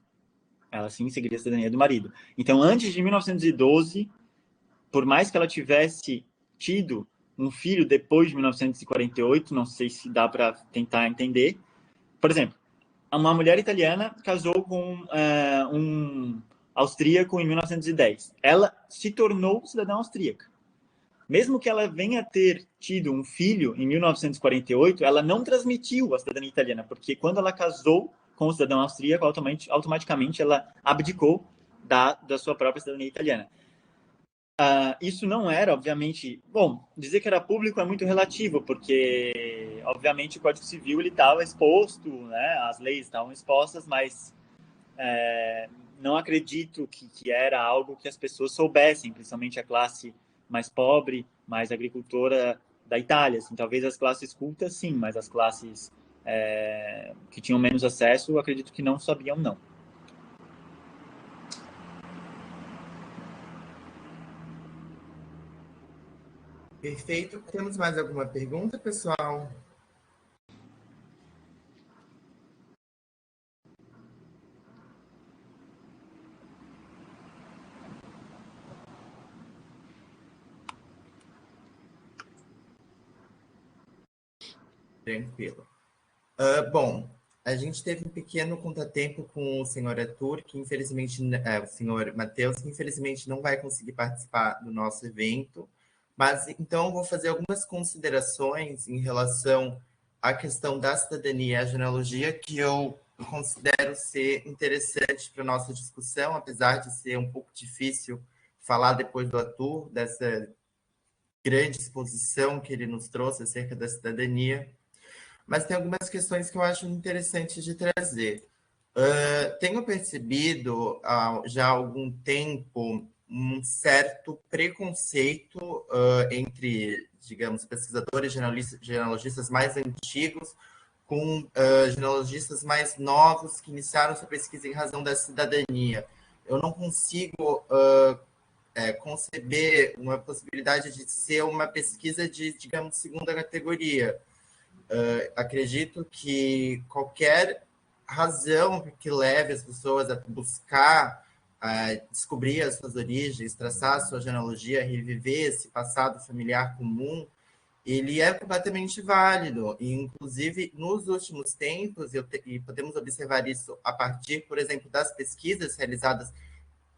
Ela sim seguiria a cidadania do marido. Então, antes de 1912, por mais que ela tivesse tido um filho depois de 1948, não sei se dá para tentar entender. Por exemplo, uma mulher italiana casou com um austríaco em 1910. Ela se tornou cidadã austríaca. Mesmo que ela venha a ter tido um filho em 1948, ela não transmitiu a cidadania italiana, porque quando ela casou com o cidadão austríaco, automaticamente ela abdicou da sua própria cidadania italiana. Isso não era, obviamente... Bom, dizer que era público é muito relativo, porque, obviamente, o Código Civil estava exposto, né? As leis estavam expostas, mas não acredito que era algo que as pessoas soubessem, principalmente a classe mais pobre, mais agricultora da Itália. Assim, talvez as classes cultas, sim, mas as classes que tinham menos acesso, acredito que não sabiam, não. Perfeito. Temos mais alguma pergunta, pessoal? Tranquilo. Bom, a gente teve um pequeno contratempo com o senhor Arthur, que infelizmente, o senhor Matheus, que infelizmente não vai conseguir participar do nosso evento, mas então eu vou fazer algumas considerações em relação à questão da cidadania e a genealogia, que eu considero ser interessante para a nossa discussão, apesar de ser um pouco difícil falar depois do Arthur, dessa grande exposição que ele nos trouxe acerca da cidadania. Mas tem algumas questões que eu acho interessantes de trazer. Tenho percebido já há algum tempo um certo preconceito entre, digamos, pesquisadores genealogistas mais antigos com genealogistas mais novos que iniciaram sua pesquisa em razão da cidadania. Eu não consigo conceber uma possibilidade de ser uma pesquisa de, digamos, segunda categoria. Acredito que qualquer razão que leve as pessoas a buscar descobrir as suas origens, traçar a sua genealogia, reviver esse passado familiar comum, ele é completamente válido. E, inclusive, nos últimos tempos, e podemos observar isso a partir, por exemplo, das pesquisas realizadas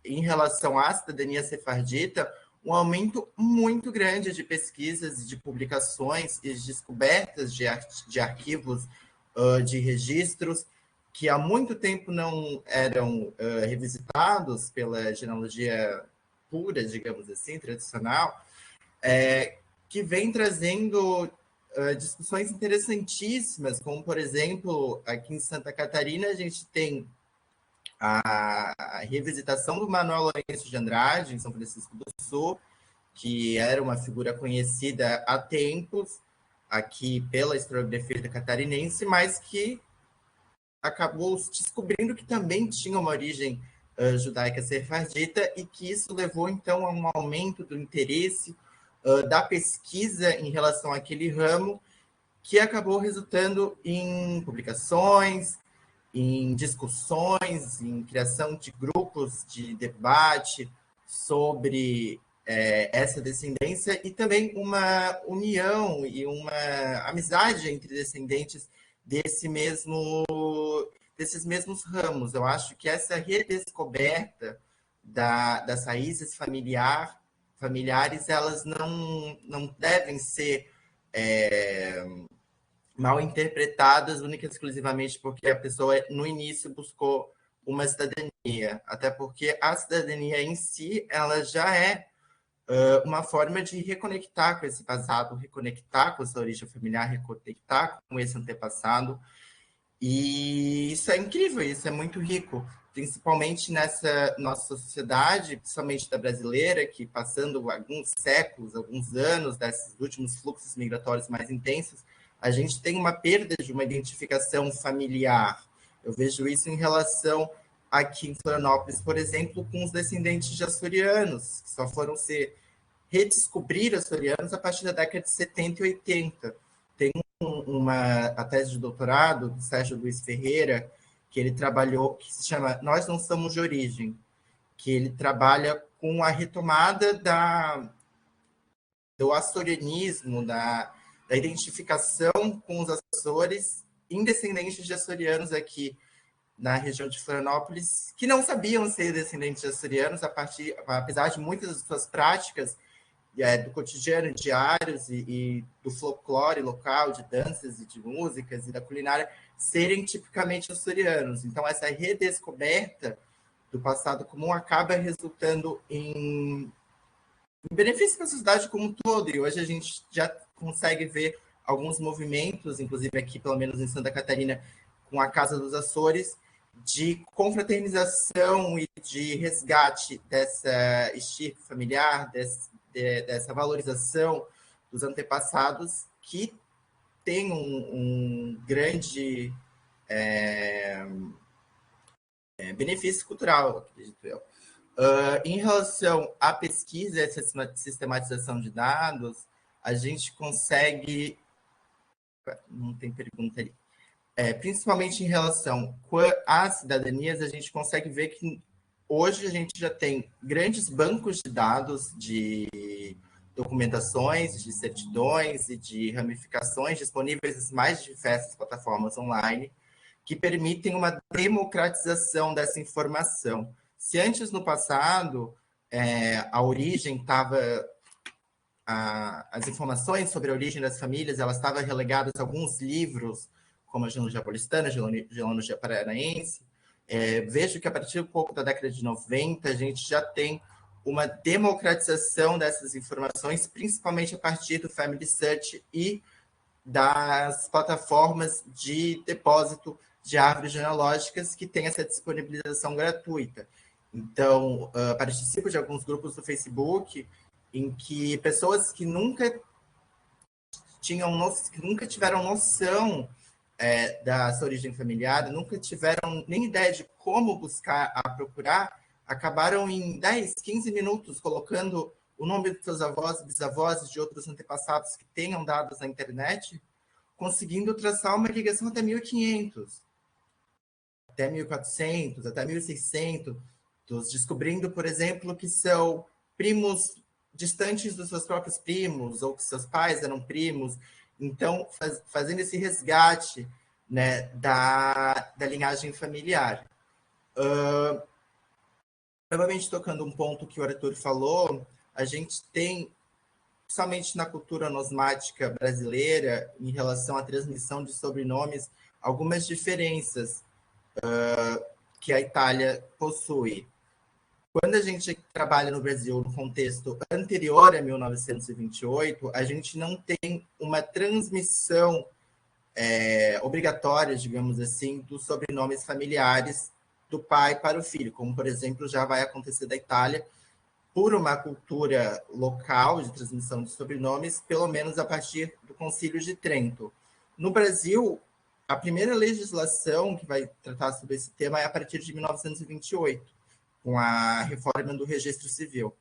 em relação à cidadania sefardita, um aumento muito grande de pesquisas, de publicações e de descobertas de arquivos, de registros, que há muito tempo não eram revisitados pela genealogia pura, digamos assim, tradicional, que vem trazendo discussões interessantíssimas, como, por exemplo, aqui em Santa Catarina, a gente tem a revisitação do Manuel Lourenço de Andrade, em São Francisco do Sul, que era uma figura conhecida há tempos aqui pela historiografia catarinense, mas que acabou descobrindo que também tinha uma origem judaica sefardita e que isso levou, então, a um aumento do interesse da pesquisa em relação àquele ramo, que acabou resultando em publicações, em discussões, em criação de grupos de debate sobre essa descendência e também uma união e uma amizade entre descendentes desses mesmos ramos. Eu acho que essa redescoberta das raízes familiares, elas não devem ser mal interpretadas única e exclusivamente porque a pessoa no início buscou uma cidadania, até porque a cidadania em si ela já é uma forma de reconectar com esse passado, reconectar com essa origem familiar, reconectar com esse antepassado, e isso é incrível, isso é muito rico, principalmente nessa nossa sociedade, principalmente da brasileira, que passando alguns séculos, alguns anos desses últimos fluxos migratórios mais intensos, a gente tem uma perda de uma identificação familiar. Eu vejo isso em relação aqui em Florianópolis, por exemplo, com os descendentes de açorianos, que só foram redescobrir açorianos a partir da década de 70 e 80. Tem a tese de doutorado do Sérgio Luiz Ferreira, que ele trabalhou, que se chama Nós Não Somos de Origem, que ele trabalha com a retomada do açorianismo, da identificação com os Açores, em descendentes de açorianos aqui na região de Florianópolis, que não sabiam ser descendentes de açorianos, apesar de muitas das suas práticas do cotidiano, diários e do folclore local, de danças e de músicas e da culinária, serem tipicamente açorianos. Então, essa redescoberta do passado comum acaba resultando em benefício para a sociedade como um todo. E hoje a gente já consegue ver alguns movimentos, inclusive aqui, pelo menos em Santa Catarina, com a Casa dos Açores, de confraternização e de resgate dessa estirpe familiar, dessa valorização dos antepassados, que tem um grande benefício cultural, acredito eu. Em relação à pesquisa e à sistematização de dados, a gente consegue... Não tem pergunta ali. Principalmente em relação às cidadanias, a gente consegue ver que hoje a gente já tem grandes bancos de dados de documentações, de certidões e de ramificações disponíveis nas mais diversas plataformas online, que permitem uma democratização dessa informação. Se antes, no passado, a origem estava... As informações sobre a origem das famílias, elas estavam relegadas a alguns livros, como a genealogia paulistana, a genealogia paranaense. Vejo que a partir um pouco da década de 90, a gente já tem uma democratização dessas informações, principalmente a partir do Family Search e das plataformas de depósito de árvores genealógicas que têm essa disponibilização gratuita. Então, participo de alguns grupos do Facebook em que pessoas que nunca tiveram noção da sua origem familiar, nunca tiveram nem ideia de como buscar, procurar, acabaram em 10, 15 minutos colocando o nome dos seus avós, bisavós e de outros antepassados que tenham dados na internet, conseguindo traçar uma ligação até 1500, até 1400, até 1600, descobrindo, por exemplo, que são primos distantes dos seus próprios primos, ou que seus pais eram primos. Então, fazendo esse resgate, né, da linhagem familiar. Novamente, tocando um ponto que o Arthur falou, a gente tem, somente na cultura nosmática brasileira, em relação à transmissão de sobrenomes, algumas diferenças que a Itália possui. Quando a gente trabalha no Brasil no contexto anterior a 1928, a gente não tem uma transmissão obrigatória, digamos assim, dos sobrenomes familiares do pai para o filho, como, por exemplo, já vai acontecer da Itália, por uma cultura local de transmissão de sobrenomes, pelo menos a partir do Concílio de Trento. No Brasil, a primeira legislação que vai tratar sobre esse tema é a partir de 1928, com a reforma do Registro Civil.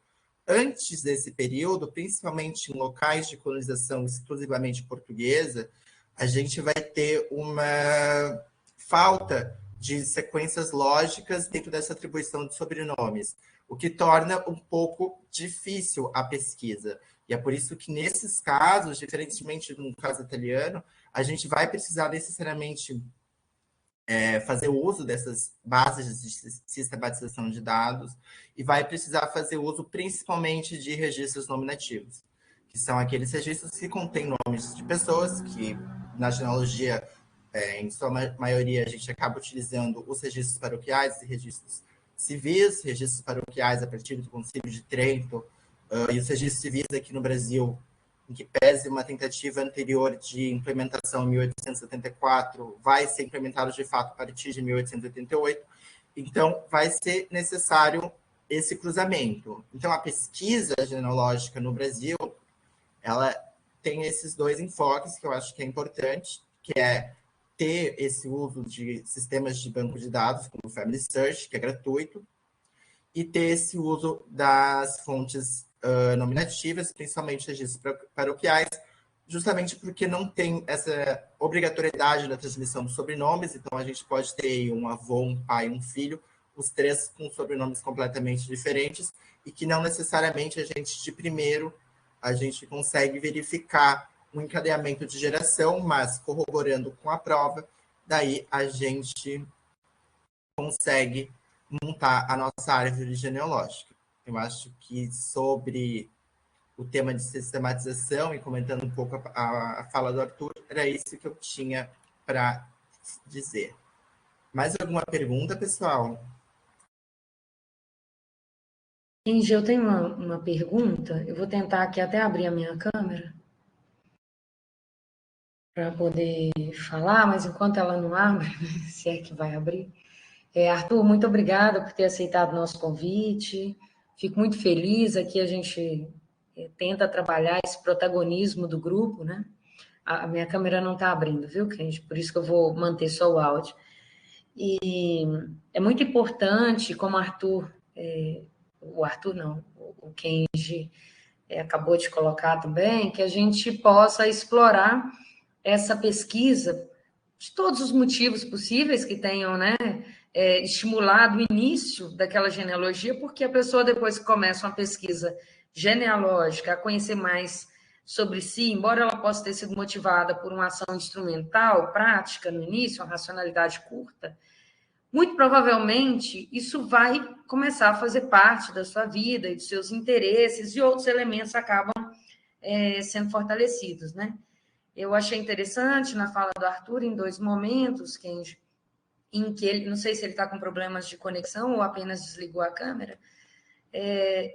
Antes desse período, principalmente em locais de colonização exclusivamente portuguesa, a gente vai ter uma falta de sequências lógicas dentro dessa atribuição de sobrenomes, o que torna um pouco difícil a pesquisa. E é por isso que, nesses casos, diferentemente do caso italiano, a gente vai precisar necessariamente fazer uso dessas bases de sistematização de dados e vai precisar fazer uso principalmente de registros nominativos, que são aqueles registros que contêm nomes de pessoas, que na genealogia, em sua maioria, a gente acaba utilizando os registros paroquiais e registros civis, registros paroquiais a partir do Concílio de Trento, e os registros civis aqui no Brasil, em que pese uma tentativa anterior de implementação em 1874, vai ser implementado de fato a partir de 1888, então vai ser necessário esse cruzamento. Então, a pesquisa genealógica no Brasil, ela tem esses dois enfoques que eu acho que é importante, que é ter esse uso de sistemas de banco de dados, como o Family Search, que é gratuito, e ter esse uso das fontes nominativas, principalmente registros paroquiais, justamente porque não tem essa obrigatoriedade da transmissão dos sobrenomes, então a gente pode ter um avô, um pai, um filho, os três com sobrenomes completamente diferentes, e que não necessariamente a gente, de primeiro, a gente consegue verificar um encadeamento de geração, mas corroborando com a prova, daí a gente consegue montar a nossa árvore genealógica. Eu acho que sobre o tema de sistematização, e comentando um pouco a fala do Arthur, era isso que eu tinha para dizer. Mais alguma pergunta, pessoal? Kenji, eu tenho uma pergunta. Eu vou tentar aqui até abrir a minha câmera para poder falar, mas enquanto ela não abre, se é que vai abrir. Arthur, muito obrigada por ter aceitado o nosso convite. Fico muito feliz. Aqui a gente tenta trabalhar esse protagonismo do grupo, né? A minha câmera não está abrindo, viu, Kenji? Por isso que eu vou manter só o áudio. E é muito importante, como o Arthur não, o Kenji acabou de colocar também, que a gente possa explorar essa pesquisa de todos os motivos possíveis que tenham, né, estimulado o início daquela genealogia, porque a pessoa, depois que começa uma pesquisa genealógica, a conhecer mais sobre si, embora ela possa ter sido motivada por uma ação instrumental, prática no início, uma racionalidade curta, muito provavelmente isso vai começar a fazer parte da sua vida e dos seus interesses, e outros elementos acabam sendo fortalecidos, né? Eu achei interessante na fala do Arthur em dois momentos, Kenji, em que ele, não sei se ele está com problemas de conexão ou apenas desligou a câmera,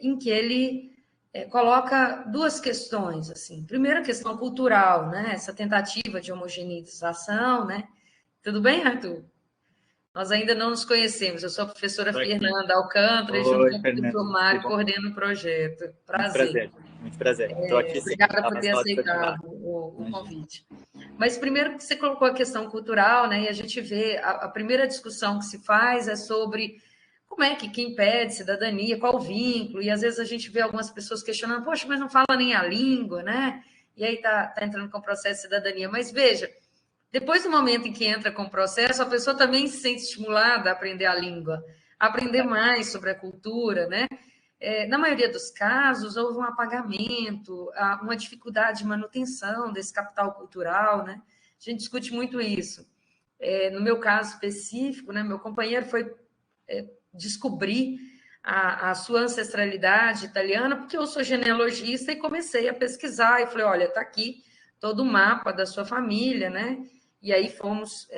em que ele coloca duas questões, assim. Primeiro, a questão cultural, né? Essa tentativa de homogeneização, né? Tudo bem, Arthur? Nós ainda não nos conhecemos. Eu sou a professora Fernanda Alcântara e junto com o professor Mário coordeno o projeto. Prazer. Muito prazer. Estou aqui sim. Obrigada por ter aceitado o convite. Mas primeiro que você colocou a questão cultural, né? E a gente vê, a primeira discussão que se faz é sobre como é que quem pede cidadania, qual o vínculo, e às vezes a gente vê algumas pessoas questionando, poxa, mas não fala nem a língua, né? E aí tá entrando com o processo de cidadania. Mas veja, depois do momento em que entra com o processo, a pessoa também se sente estimulada a aprender a língua, a aprender mais sobre a cultura, né? Na maioria dos casos, houve um apagamento, uma dificuldade de manutenção desse capital cultural, né? A gente discute muito isso. No meu caso específico, né, meu companheiro foi descobrir a sua ancestralidade italiana, porque eu sou genealogista e comecei a pesquisar, e falei, olha, está aqui todo o mapa da sua família, né? E aí fomos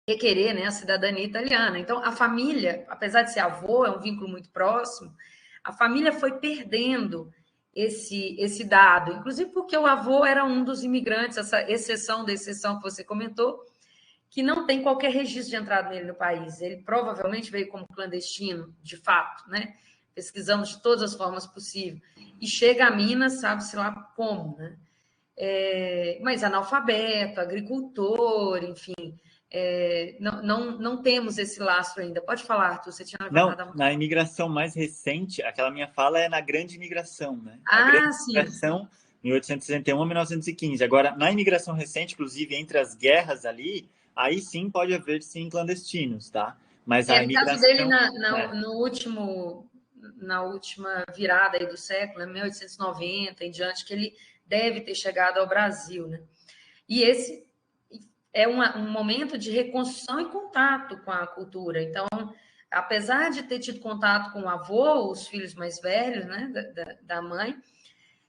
requerer, né, a cidadania italiana. Então, a família, apesar de ser avô, é um vínculo muito próximo, a família foi perdendo esse dado, inclusive porque o avô era um dos imigrantes, essa exceção da exceção que você comentou, que não tem qualquer registro de entrada nele no país. Ele provavelmente veio como clandestino, de fato, né? Pesquisamos de todas as formas possíveis. E chega a Minas, sabe-se lá como, né? Mas analfabeto, agricultor, enfim, não temos esse lastro ainda. Pode falar, Arthur, você tinha levantado a mão. Na imigração mais recente, aquela minha fala é na grande imigração, né? A grande imigração, 1861 a 1915. Agora, na imigração recente, inclusive entre as guerras ali, aí sim pode haver, sim, clandestinos, tá? Mas a imigração... No caso dele, na última virada aí do século, 1890 em diante, que ele deve ter chegado ao Brasil, né? E esse é um momento de reconstrução e contato com a cultura. Então, apesar de ter tido contato com o avô, os filhos mais velhos, né, da mãe,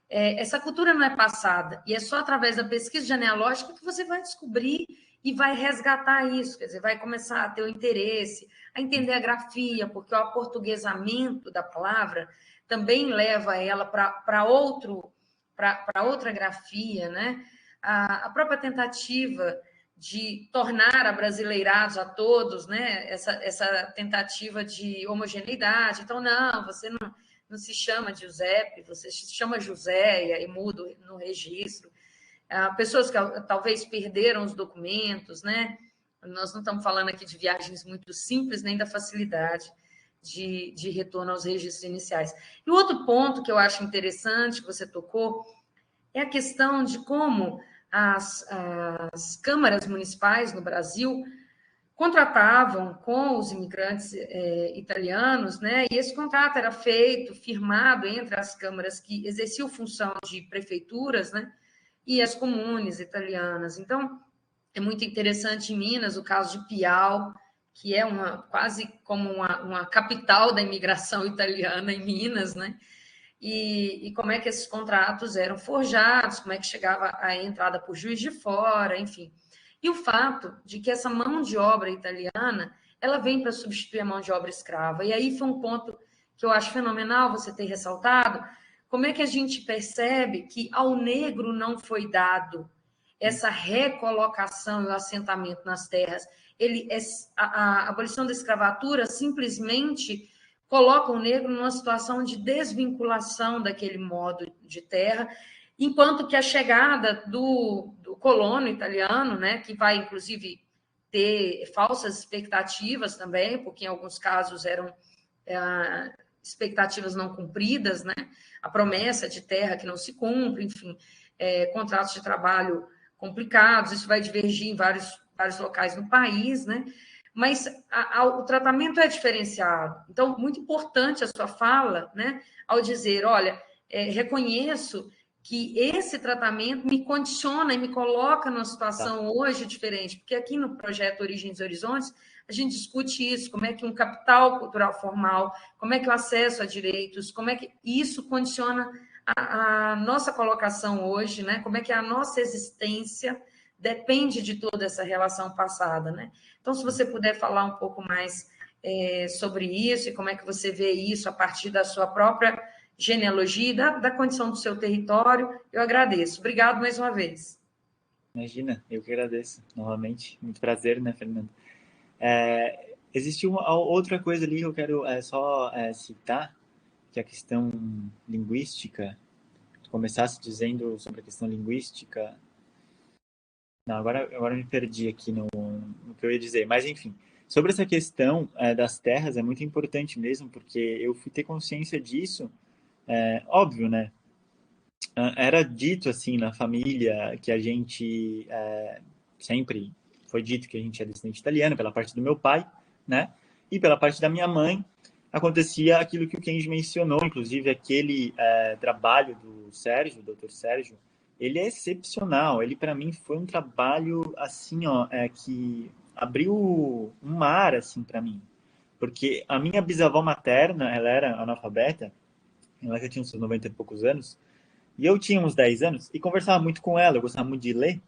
essa cultura não é passada. E é só através da pesquisa genealógica que você vai descobrir e vai resgatar isso. Quer dizer, vai começar a ter o interesse, a entender a grafia, porque o aportuguesamento da palavra também leva ela para outra grafia, né? A própria tentativa de tornar abrasileirados a todos, né? Essa tentativa de homogeneidade. Então, não, você não se chama Giuseppe, você se chama José, e aí muda no registro. Pessoas que talvez perderam os documentos, né? Nós não estamos falando aqui de viagens muito simples, nem da facilidade de retorno aos registros iniciais. E o outro ponto que eu acho interessante, que você tocou, é a questão de como as câmaras municipais no Brasil contratavam com os imigrantes italianos, né? E esse contrato era feito, firmado entre as câmaras que exerciam função de prefeituras, né? E as comunes italianas. Então, é muito interessante em Minas o caso de Piau, que é quase como uma capital da imigração italiana em Minas, né? E como é que esses contratos eram forjados, como é que chegava a entrada por Juiz de Fora, enfim. E o fato de que essa mão de obra italiana, ela vem para substituir a mão de obra escrava. E aí foi um ponto que eu acho fenomenal você ter ressaltado, como é que a gente percebe que ao negro não foi dado essa recolocação e o assentamento nas terras. A abolição da escravatura simplesmente coloca o negro numa situação de desvinculação daquele modo de terra, enquanto que a chegada do colono italiano, né, que vai, inclusive, ter falsas expectativas também, porque em alguns casos eram expectativas não cumpridas, né, a promessa de terra que não se cumpre, enfim, contratos de trabalho complicados, isso vai divergir em vários locais no país, né, mas o tratamento é diferenciado. Então, muito importante a sua fala, né, ao dizer, olha, reconheço que esse tratamento me condiciona e me coloca numa situação hoje diferente, porque aqui no projeto Origens e Horizontes, a gente discute isso, como é que um capital cultural formal, como é que o acesso a direitos, como é que isso condiciona a nossa colocação hoje, né, como é que a nossa existência depende de toda essa relação passada, né? Então, se você puder falar um pouco mais sobre isso e como é que você vê isso a partir da sua própria genealogia e da condição do seu território, eu agradeço. Obrigado mais uma vez. Imagina, eu que agradeço novamente. Muito prazer, né, Fernando? Existe uma outra coisa ali que eu quero só citar, que é a questão linguística. Tu começasse dizendo sobre a questão linguística. Não, agora me perdi aqui no que eu ia dizer. Mas, enfim, sobre essa questão das terras é muito importante mesmo, porque eu fui ter consciência disso, óbvio, né? Era dito, assim, na família que a gente sempre foi dito que a gente é descendente italiano pela parte do meu pai, né? E pela parte da minha mãe, acontecia aquilo que o Kenji mencionou, inclusive aquele trabalho do Sérgio, do Dr. Sérgio, ele é excepcional. Ele, para mim, foi um trabalho, assim, ó, que abriu um mar, assim, para mim. Porque a minha bisavó materna, ela era analfabeta, ela já tinha uns 90 e poucos anos, e eu tinha uns 10 anos, e conversava muito com ela, eu gostava muito de ler,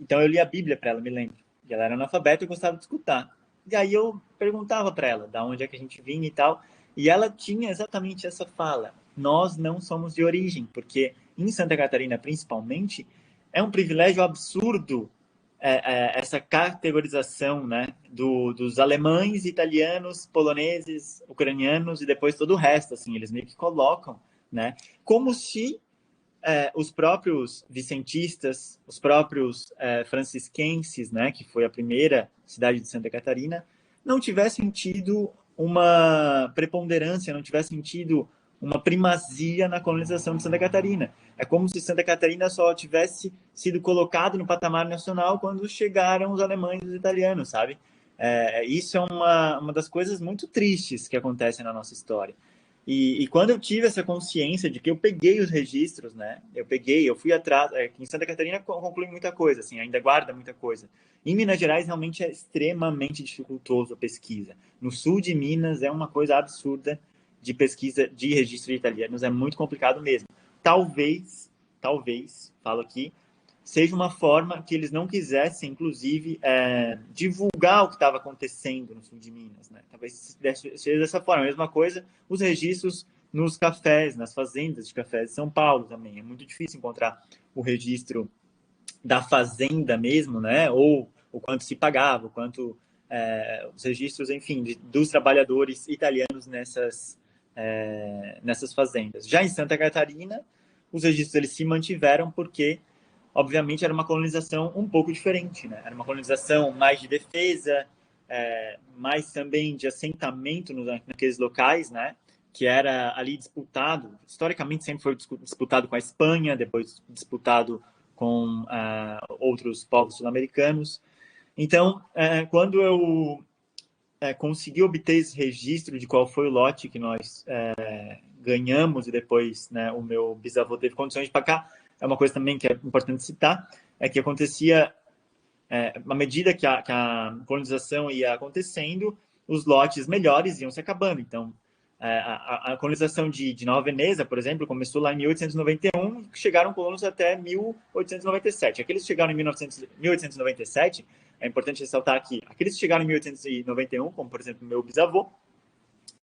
então eu lia a Bíblia para ela, me lembro. E ela era analfabeta e eu gostava de escutar. E aí eu perguntava para ela da onde é que a gente vinha e tal, e ela tinha exatamente essa fala: nós não somos de origem, porque em Santa Catarina, principalmente, é um privilégio absurdo essa categorização, né, dos alemães, italianos, poloneses, ucranianos e depois todo o resto, assim, eles meio que colocam, né, como se os próprios vicentistas, os próprios francisquenses, né, que foi a primeira cidade de Santa Catarina, não tivessem tido uma preponderância, não tivessem tido uma primazia na colonização de Santa Catarina. É como se Santa Catarina só tivesse sido colocado no patamar nacional quando chegaram os alemães e os italianos, sabe? Isso é uma das coisas muito tristes que acontecem na nossa história. E quando eu tive essa consciência de que eu peguei os registros, né? Eu fui atrás. Em Santa Catarina conclui muita coisa, assim, ainda guarda muita coisa. Em Minas Gerais, realmente é extremamente dificultoso a pesquisa. No sul de Minas é uma coisa absurda de pesquisa de registro de italianos, é muito complicado mesmo. Talvez, falo aqui, seja uma forma que eles não quisessem, inclusive, divulgar o que estava acontecendo no sul de Minas, né? Talvez seja dessa forma. A mesma coisa, os registros nos cafés, nas fazendas de cafés de São Paulo também. É muito difícil encontrar o registro da fazenda mesmo, né? Ou o quanto se pagava, o quanto os registros, enfim, dos trabalhadores italianos nessas nessas fazendas. Já em Santa Catarina, os registros eles se mantiveram porque, obviamente, era uma colonização um pouco diferente, né? Era uma colonização mais de defesa, mais também de assentamento naqueles locais, né? Que era ali disputado, historicamente sempre foi disputado com a Espanha, depois disputado com outros povos sul-americanos. Então, quando eu consegui obter esse registro de qual foi o lote que nós ganhamos e depois, né, o meu bisavô teve condições de pagar, é uma coisa também que é importante citar, é que acontecia, à medida que a colonização ia acontecendo, os lotes melhores iam se acabando. Então, a colonização de Nova Veneza, por exemplo, começou lá em 1891, chegaram colonos até 1897. Aqueles que chegaram em 1897, é importante ressaltar aqui, aqueles que chegaram em 1891, como, por exemplo, meu bisavô,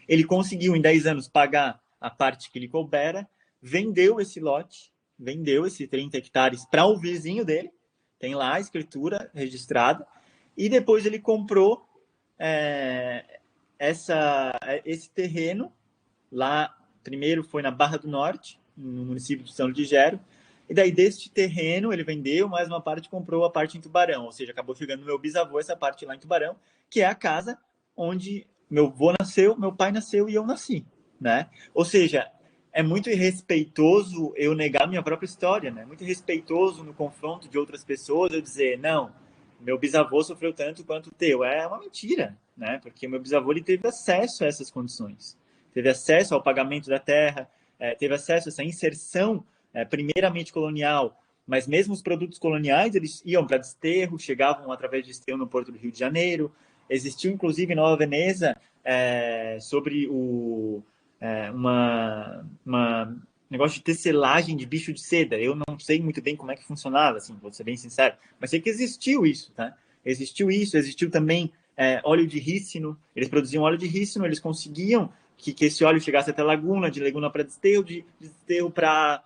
ele conseguiu, em 10 anos, pagar a parte que lhe coubera, vendeu esse lote, vendeu esses 30 hectares para o vizinho dele, tem lá a escritura registrada, e depois ele comprou esse terreno, lá, primeiro foi na Barra do Norte, no município de São Ludgero, e daí deste terreno ele vendeu, mais uma parte comprou a parte em Tubarão, ou seja, acabou chegando no meu bisavô essa parte lá em Tubarão, que é a casa onde meu avô nasceu, meu pai nasceu e eu nasci, né? Ou seja, é muito irrespeitoso eu negar minha própria história, né? Muito irrespeitoso no confronto de outras pessoas eu dizer, não, meu bisavô sofreu tanto quanto o teu. É uma mentira, né? Porque meu bisavô ele teve acesso a essas condições, teve acesso ao pagamento da terra, teve acesso a essa inserção, primeiramente colonial, mas mesmo os produtos coloniais eles iam para desterro, chegavam através de desterro no Porto do Rio de Janeiro. Existiu, inclusive, em Nova Veneza, sobre uma negócio de tecelagem de bicho de seda. Eu não sei muito bem como é que funcionava, assim, vou ser bem sincero, mas sei que existiu isso, tá? Existiu também óleo de rícino. Eles produziam óleo de rícino, eles conseguiam que esse óleo chegasse até Laguna, de Laguna para desterro, de desterro para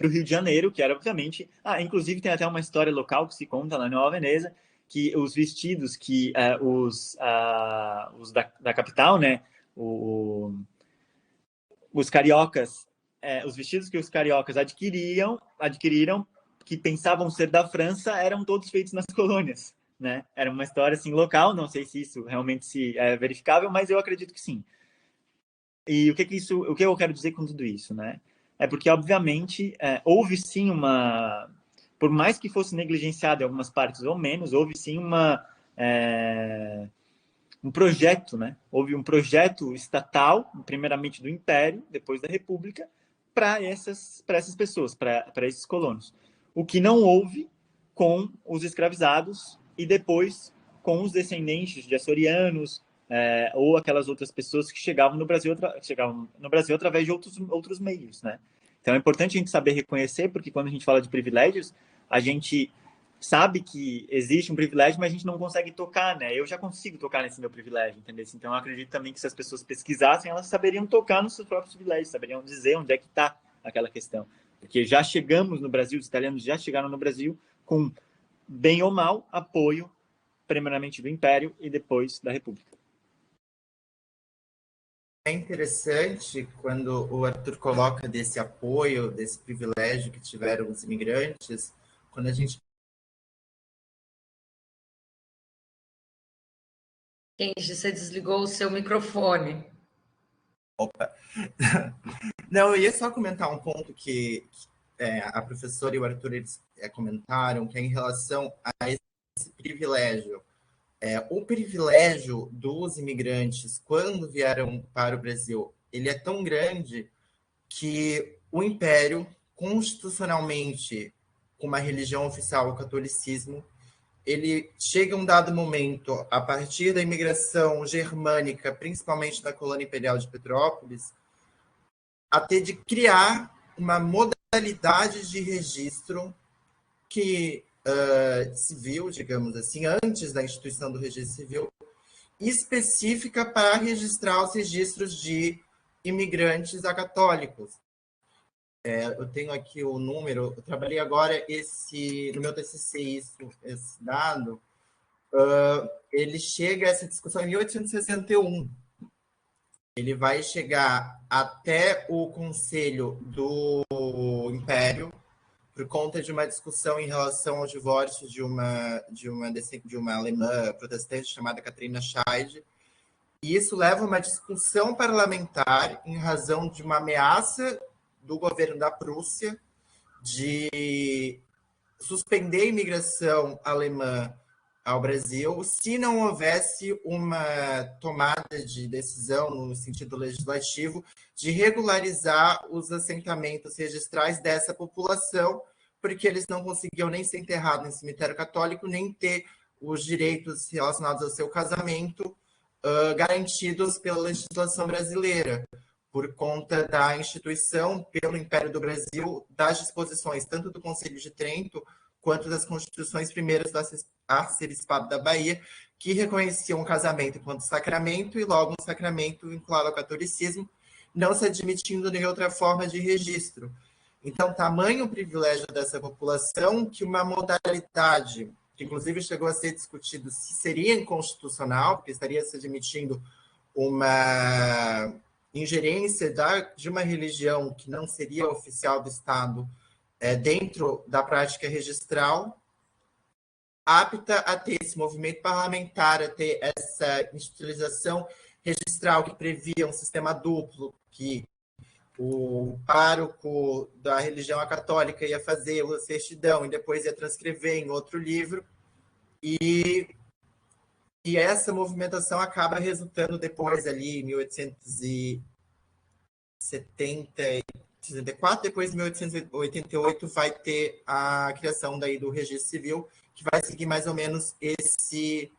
o Rio de Janeiro, que era obviamente... inclusive tem até uma história local que se conta lá em Nova Veneza, que os vestidos que os da capital, né, os cariocas, os vestidos que os cariocas adquiriram, que pensavam ser da França, eram todos feitos nas colônias, né? Era uma história assim local, não sei se isso realmente é verificável, mas eu acredito que sim. E o que eu quero dizer com tudo isso, né? É porque obviamente houve sim por mais que fosse negligenciado em algumas partes ou menos, houve sim um projeto, né? Houve um projeto estatal, primeiramente do Império, depois da República, para essas pessoas, para esses colonos. O que não houve com os escravizados e depois com os descendentes de açorianos ou aquelas outras pessoas que chegavam no Brasil através de outros meios, né? Então é importante a gente saber reconhecer, porque quando a gente fala de privilégios, a gente sabe que existe um privilégio, mas a gente não consegue tocar, né? Eu já consigo tocar nesse meu privilégio, entendeu? Então eu acredito também que se as pessoas pesquisassem, elas saberiam tocar nos seus próprios privilégios, saberiam dizer onde é que está aquela questão. Porque já chegamos no Brasil, os italianos já chegaram no Brasil com, bem ou mal, apoio, primeiramente do Império e depois da República. É interessante quando o Arthur coloca desse apoio, desse privilégio que tiveram os imigrantes, quando a gente... Kenji, você desligou o seu microfone. Opa! Não, eu ia só comentar um ponto que a professora e o Arthur eles, comentaram, que é em relação a esse privilégio. O privilégio dos imigrantes, quando vieram para o Brasil, ele é tão grande que o Império, constitucionalmente, com uma religião oficial, o catolicismo, ele chega a um dado momento, a partir da imigração germânica, principalmente da colônia imperial de Petrópolis, a ter de criar uma modalidade de registro que civil, digamos assim, antes da instituição do registro civil, específica para registrar os registros de imigrantes católicos. Eu tenho aqui o número, eu trabalhei agora no meu TCC, esse dado, ele chega a essa discussão em 1861. ele vai chegar até o Conselho do Império por conta de uma discussão em relação ao divórcio de uma alemã protestante chamada Catarina Scheid. E isso leva a uma discussão parlamentar em razão de uma ameaça do governo da Prússia de suspender a imigração alemã ao Brasil se não houvesse uma tomada de decisão no sentido legislativo de regularizar os assentamentos registrais dessa população, porque eles não conseguiam nem ser enterrados em cemitério católico, nem ter os direitos relacionados ao seu casamento garantidos pela legislação brasileira, por conta da instituição pelo Império do Brasil das disposições tanto do Conselho de Trento quanto das constituições primeiras do Arcebispado da Bahia, que reconheciam o casamento enquanto sacramento e logo um sacramento vinculado ao catolicismo, não se admitindo nenhuma outra forma de registro. Então, tamanho o privilégio dessa população que uma modalidade, que inclusive chegou a ser discutido se seria inconstitucional, porque estaria se admitindo uma ingerência de uma religião que não seria oficial do Estado dentro da prática registral, apta a ter esse movimento parlamentar, a ter essa institucionalização registral que previa um sistema duplo, que o pároco da religião católica ia fazer a certidão e depois ia transcrever em outro livro, e essa movimentação acaba resultando depois ali em 1874, depois de 1888 vai ter a criação daí do registro civil, que vai seguir mais ou menos esse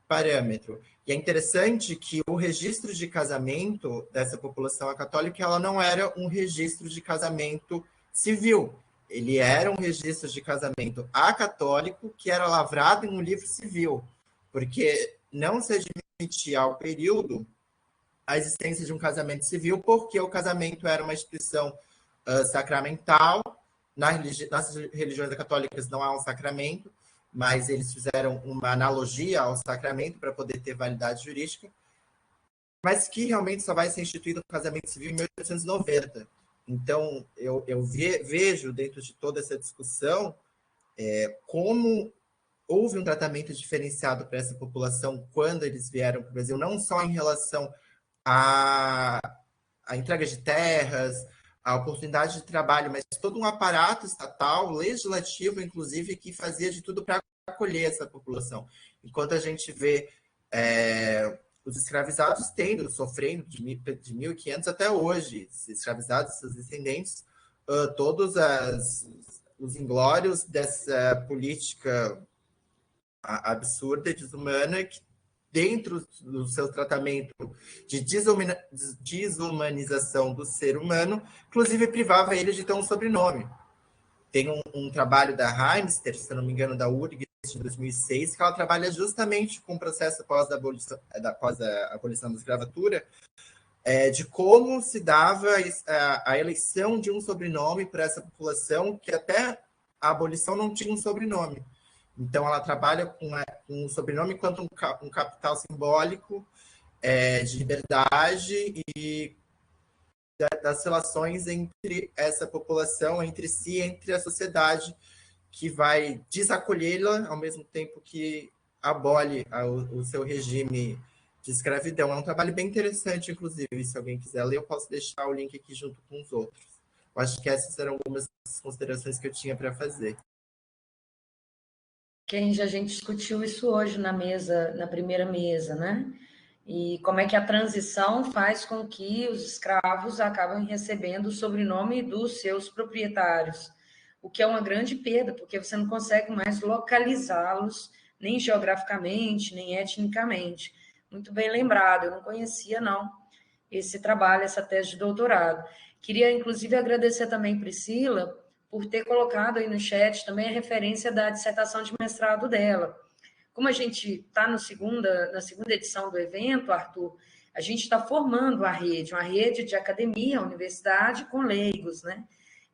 parâmetro. E é interessante que o registro de casamento dessa população católica, ela não era um registro de casamento civil, ele era um registro de casamento acatólico que era lavrado em um livro civil, porque não se admitia ao período a existência de um casamento civil, porque o casamento era uma instituição sacramental. Nas religiões católicas não há um sacramento, mas eles fizeram uma analogia ao sacramento para poder ter validade jurídica, mas que realmente só vai ser instituído o casamento civil em 1890. Então, eu vejo dentro de toda essa discussão como houve um tratamento diferenciado para essa população quando eles vieram para o Brasil, não só em relação à entrega de terras, a oportunidade de trabalho, mas todo um aparato estatal, legislativo, inclusive, que fazia de tudo para acolher essa população. Enquanto a gente vê os escravizados sofrendo de 1500 até hoje, os escravizados, seus descendentes, todos os inglórios dessa política absurda e desumana, que dentro do seu tratamento de desumanização do ser humano, inclusive privava ele de ter um sobrenome. Tem um trabalho da Heimster, se não me engano, da URG, de 2006, que ela trabalha justamente com o processo após a abolição da escravatura, de como se dava a eleição de um sobrenome para essa população que até a abolição não tinha um sobrenome. Então, ela trabalha com o sobrenome enquanto um capital simbólico de liberdade e das relações entre essa população, entre si, entre a sociedade, que vai desacolhê-la ao mesmo tempo que abole o seu regime de escravidão. É um trabalho bem interessante, inclusive, se alguém quiser ler, eu posso deixar o link aqui junto com os outros. Eu acho que essas eram algumas considerações que eu tinha para fazer. A gente discutiu isso hoje na primeira mesa, né? E como é que a transição faz com que os escravos acabem recebendo o sobrenome dos seus proprietários, o que é uma grande perda, porque você não consegue mais localizá-los, nem geograficamente, nem etnicamente. Muito bem lembrado, eu não conhecia, não, esse trabalho, essa tese de doutorado. Queria, inclusive, agradecer também, Priscila, por ter colocado aí no chat também a referência da dissertação de mestrado dela. Como a gente está na segunda edição do evento, Arthur, a gente está formando uma rede de academia, universidade, com leigos, né?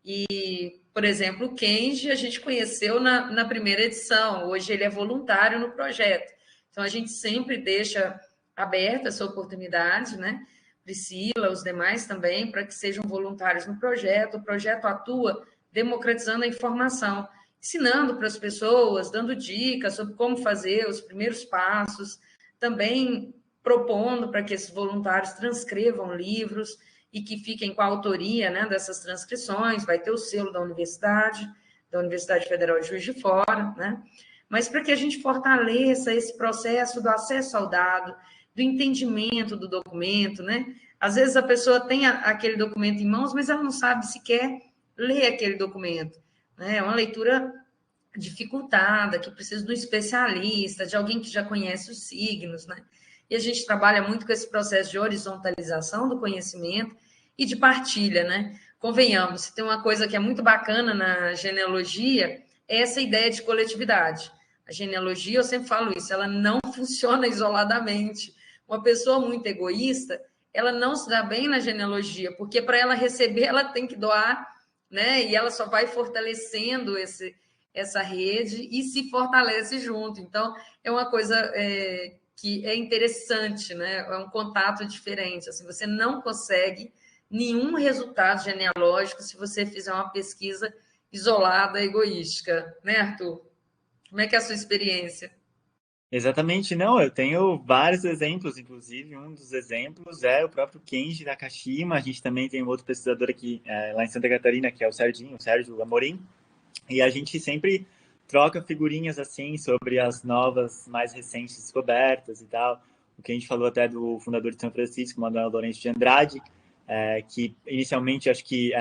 E, por exemplo, o Kenji a gente conheceu na primeira edição, hoje ele é voluntário no projeto. Então, a gente sempre deixa aberta essa oportunidade, né? Priscila, os demais também, para que sejam voluntários no projeto. O projeto atua democratizando a informação, ensinando para as pessoas, dando dicas sobre como fazer os primeiros passos, também propondo para que esses voluntários transcrevam livros e que fiquem com a autoria, né, dessas transcrições, vai ter o selo da Universidade Federal de Juiz de Fora, né? Mas para que a gente fortaleça esse processo do acesso ao dado, do entendimento do documento, né? Às vezes a pessoa tem aquele documento em mãos, mas ela não sabe sequer ler aquele documento, né? É uma leitura dificultada, que precisa de um especialista, de alguém que já conhece os signos, né? E a gente trabalha muito com esse processo de horizontalização do conhecimento e de partilha, né? Convenhamos, se tem uma coisa que é muito bacana na genealogia, é essa ideia de coletividade. A genealogia, eu sempre falo isso, ela não funciona isoladamente. Uma pessoa muito egoísta, ela não se dá bem na genealogia, porque para ela receber, ela tem que doar, né? E ela só vai fortalecendo essa rede e se fortalece junto. Então, é uma coisa que é interessante, né? É um contato diferente. Assim, você não consegue nenhum resultado genealógico se você fizer uma pesquisa isolada, egoística, né, Arthur? Como é que é a sua experiência? Exatamente, não, eu tenho vários exemplos, inclusive um dos exemplos é o próprio Kenji Nakashima. A gente também tem um outro pesquisador aqui lá em Santa Catarina, que é o Sérgio Amorim, e a gente sempre troca figurinhas assim sobre as novas, mais recentes descobertas e tal. O que a gente falou até do fundador de São Francisco, Manuel Lourenço de Andrade, que inicialmente acho que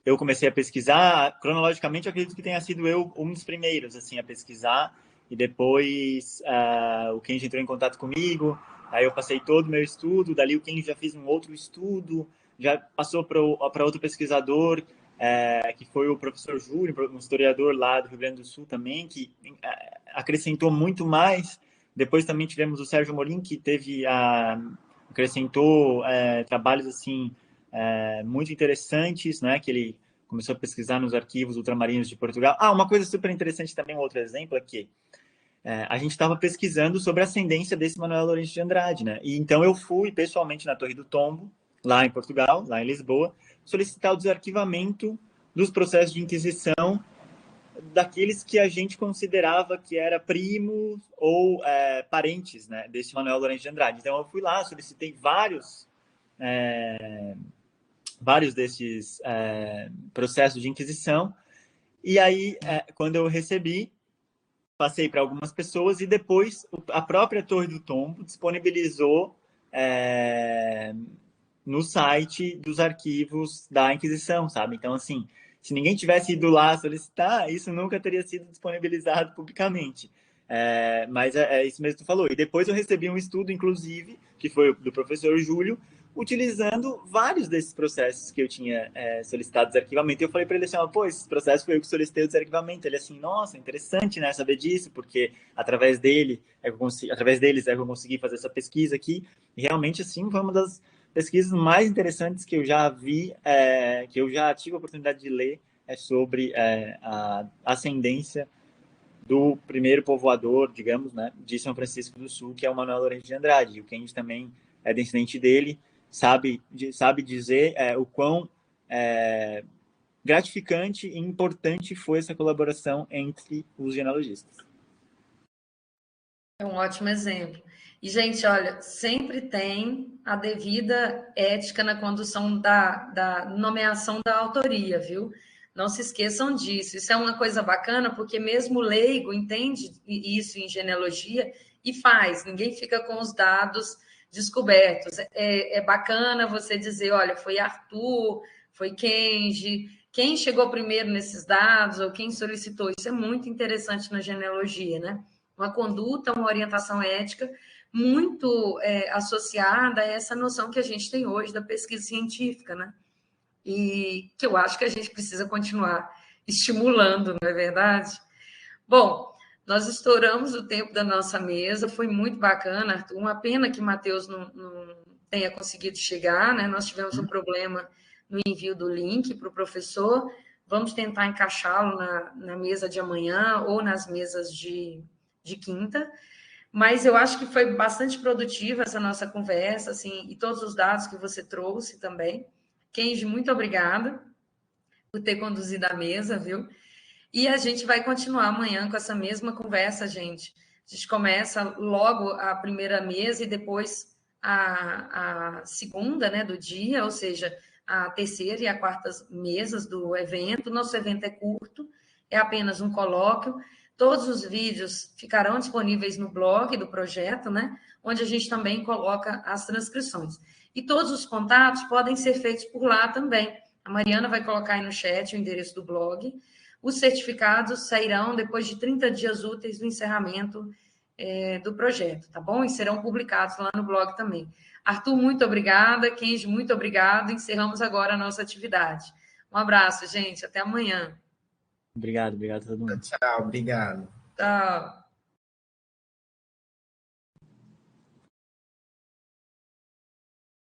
eu comecei a pesquisar, cronologicamente eu acredito que tenha sido eu um dos primeiros assim a pesquisar, e depois o Kenji entrou em contato comigo, aí eu passei todo o meu estudo, dali o Kenji já fez um outro estudo, já passou para outro pesquisador, que foi o professor Júlio, um historiador lá do Rio Grande do Sul também, que acrescentou muito mais. Depois também tivemos o Sérgio Amorim, que acrescentou trabalhos assim muito interessantes, né, que ele começou a pesquisar nos arquivos ultramarinos de Portugal. Uma coisa super interessante também, um outro exemplo é que a gente estava pesquisando sobre a ascendência desse Manuel Lourenço de Andrade, né? E então eu fui pessoalmente na Torre do Tombo, lá em Portugal, lá em Lisboa, solicitar o desarquivamento dos processos de inquisição daqueles que a gente considerava que era primos ou parentes, né, desse Manuel Lourenço de Andrade. Então eu fui lá, solicitei vários desses processos de inquisição, e aí quando eu recebi, passei para algumas pessoas, e depois a própria Torre do Tombo disponibilizou no site dos arquivos da Inquisição, sabe? Então, assim, se ninguém tivesse ido lá solicitar, isso nunca teria sido disponibilizado publicamente. Mas é isso mesmo que tu falou. E depois eu recebi um estudo, inclusive, que foi do professor Júlio, utilizando vários desses processos que eu tinha solicitado desarquivamento. E eu falei para ele assim, pô, esse processo foi eu que solicitei o desarquivamento. Ele assim, nossa, interessante, né, saber disso, porque através deles é que eu consegui fazer essa pesquisa aqui. E realmente, assim, foi uma das pesquisas mais interessantes que eu já vi, que eu já tive a oportunidade de ler, sobre a ascendência do primeiro povoador, digamos, né, de São Francisco do Sul, que é o Manuel Lourenço de Andrade. E o Kenji também é descendente dele, sabe dizer o quão gratificante e importante foi essa colaboração entre os genealogistas. É um ótimo exemplo. E, gente, olha, sempre tem a devida ética na condução da nomeação da autoria, viu? Não se esqueçam disso. Isso é uma coisa bacana, porque mesmo o leigo entende isso em genealogia e faz. Ninguém fica com os dados descobertos. É bacana você dizer, olha, foi Arthur, foi Kenji, quem chegou primeiro nesses dados ou quem solicitou. Isso é muito interessante na genealogia, né? Uma conduta, uma orientação ética muito associada a essa noção que a gente tem hoje da pesquisa científica, né? E que eu acho que a gente precisa continuar estimulando, não é verdade? Bom, nós estouramos o tempo da nossa mesa, foi muito bacana, Arthur. Uma pena que o Matheus não tenha conseguido chegar, né? Nós tivemos um problema no envio do link para o professor. Vamos tentar encaixá-lo na mesa de amanhã ou nas mesas de quinta. Mas eu acho que foi bastante produtiva essa nossa conversa, assim, e todos os dados que você trouxe também. Kenji, muito obrigada por ter conduzido a mesa, viu? E a gente vai continuar amanhã com essa mesma conversa, gente. A gente começa logo a primeira mesa e depois a segunda, né, do dia, ou seja, a terceira e a quarta mesas do evento. Nosso evento é curto, é apenas um colóquio. Todos os vídeos ficarão disponíveis no blog do projeto, né, onde a gente também coloca as transcrições. E todos os contatos podem ser feitos por lá também. A Mariana vai colocar aí no chat o endereço do blog. Os certificados sairão depois de 30 dias úteis do encerramento do projeto, tá bom? E serão publicados lá no blog também. Arthur, muito obrigada. Kenji, muito obrigado. Encerramos agora a nossa atividade. Um abraço, gente. Até amanhã. Obrigado a todo mundo. Tchau, obrigado. Tchau.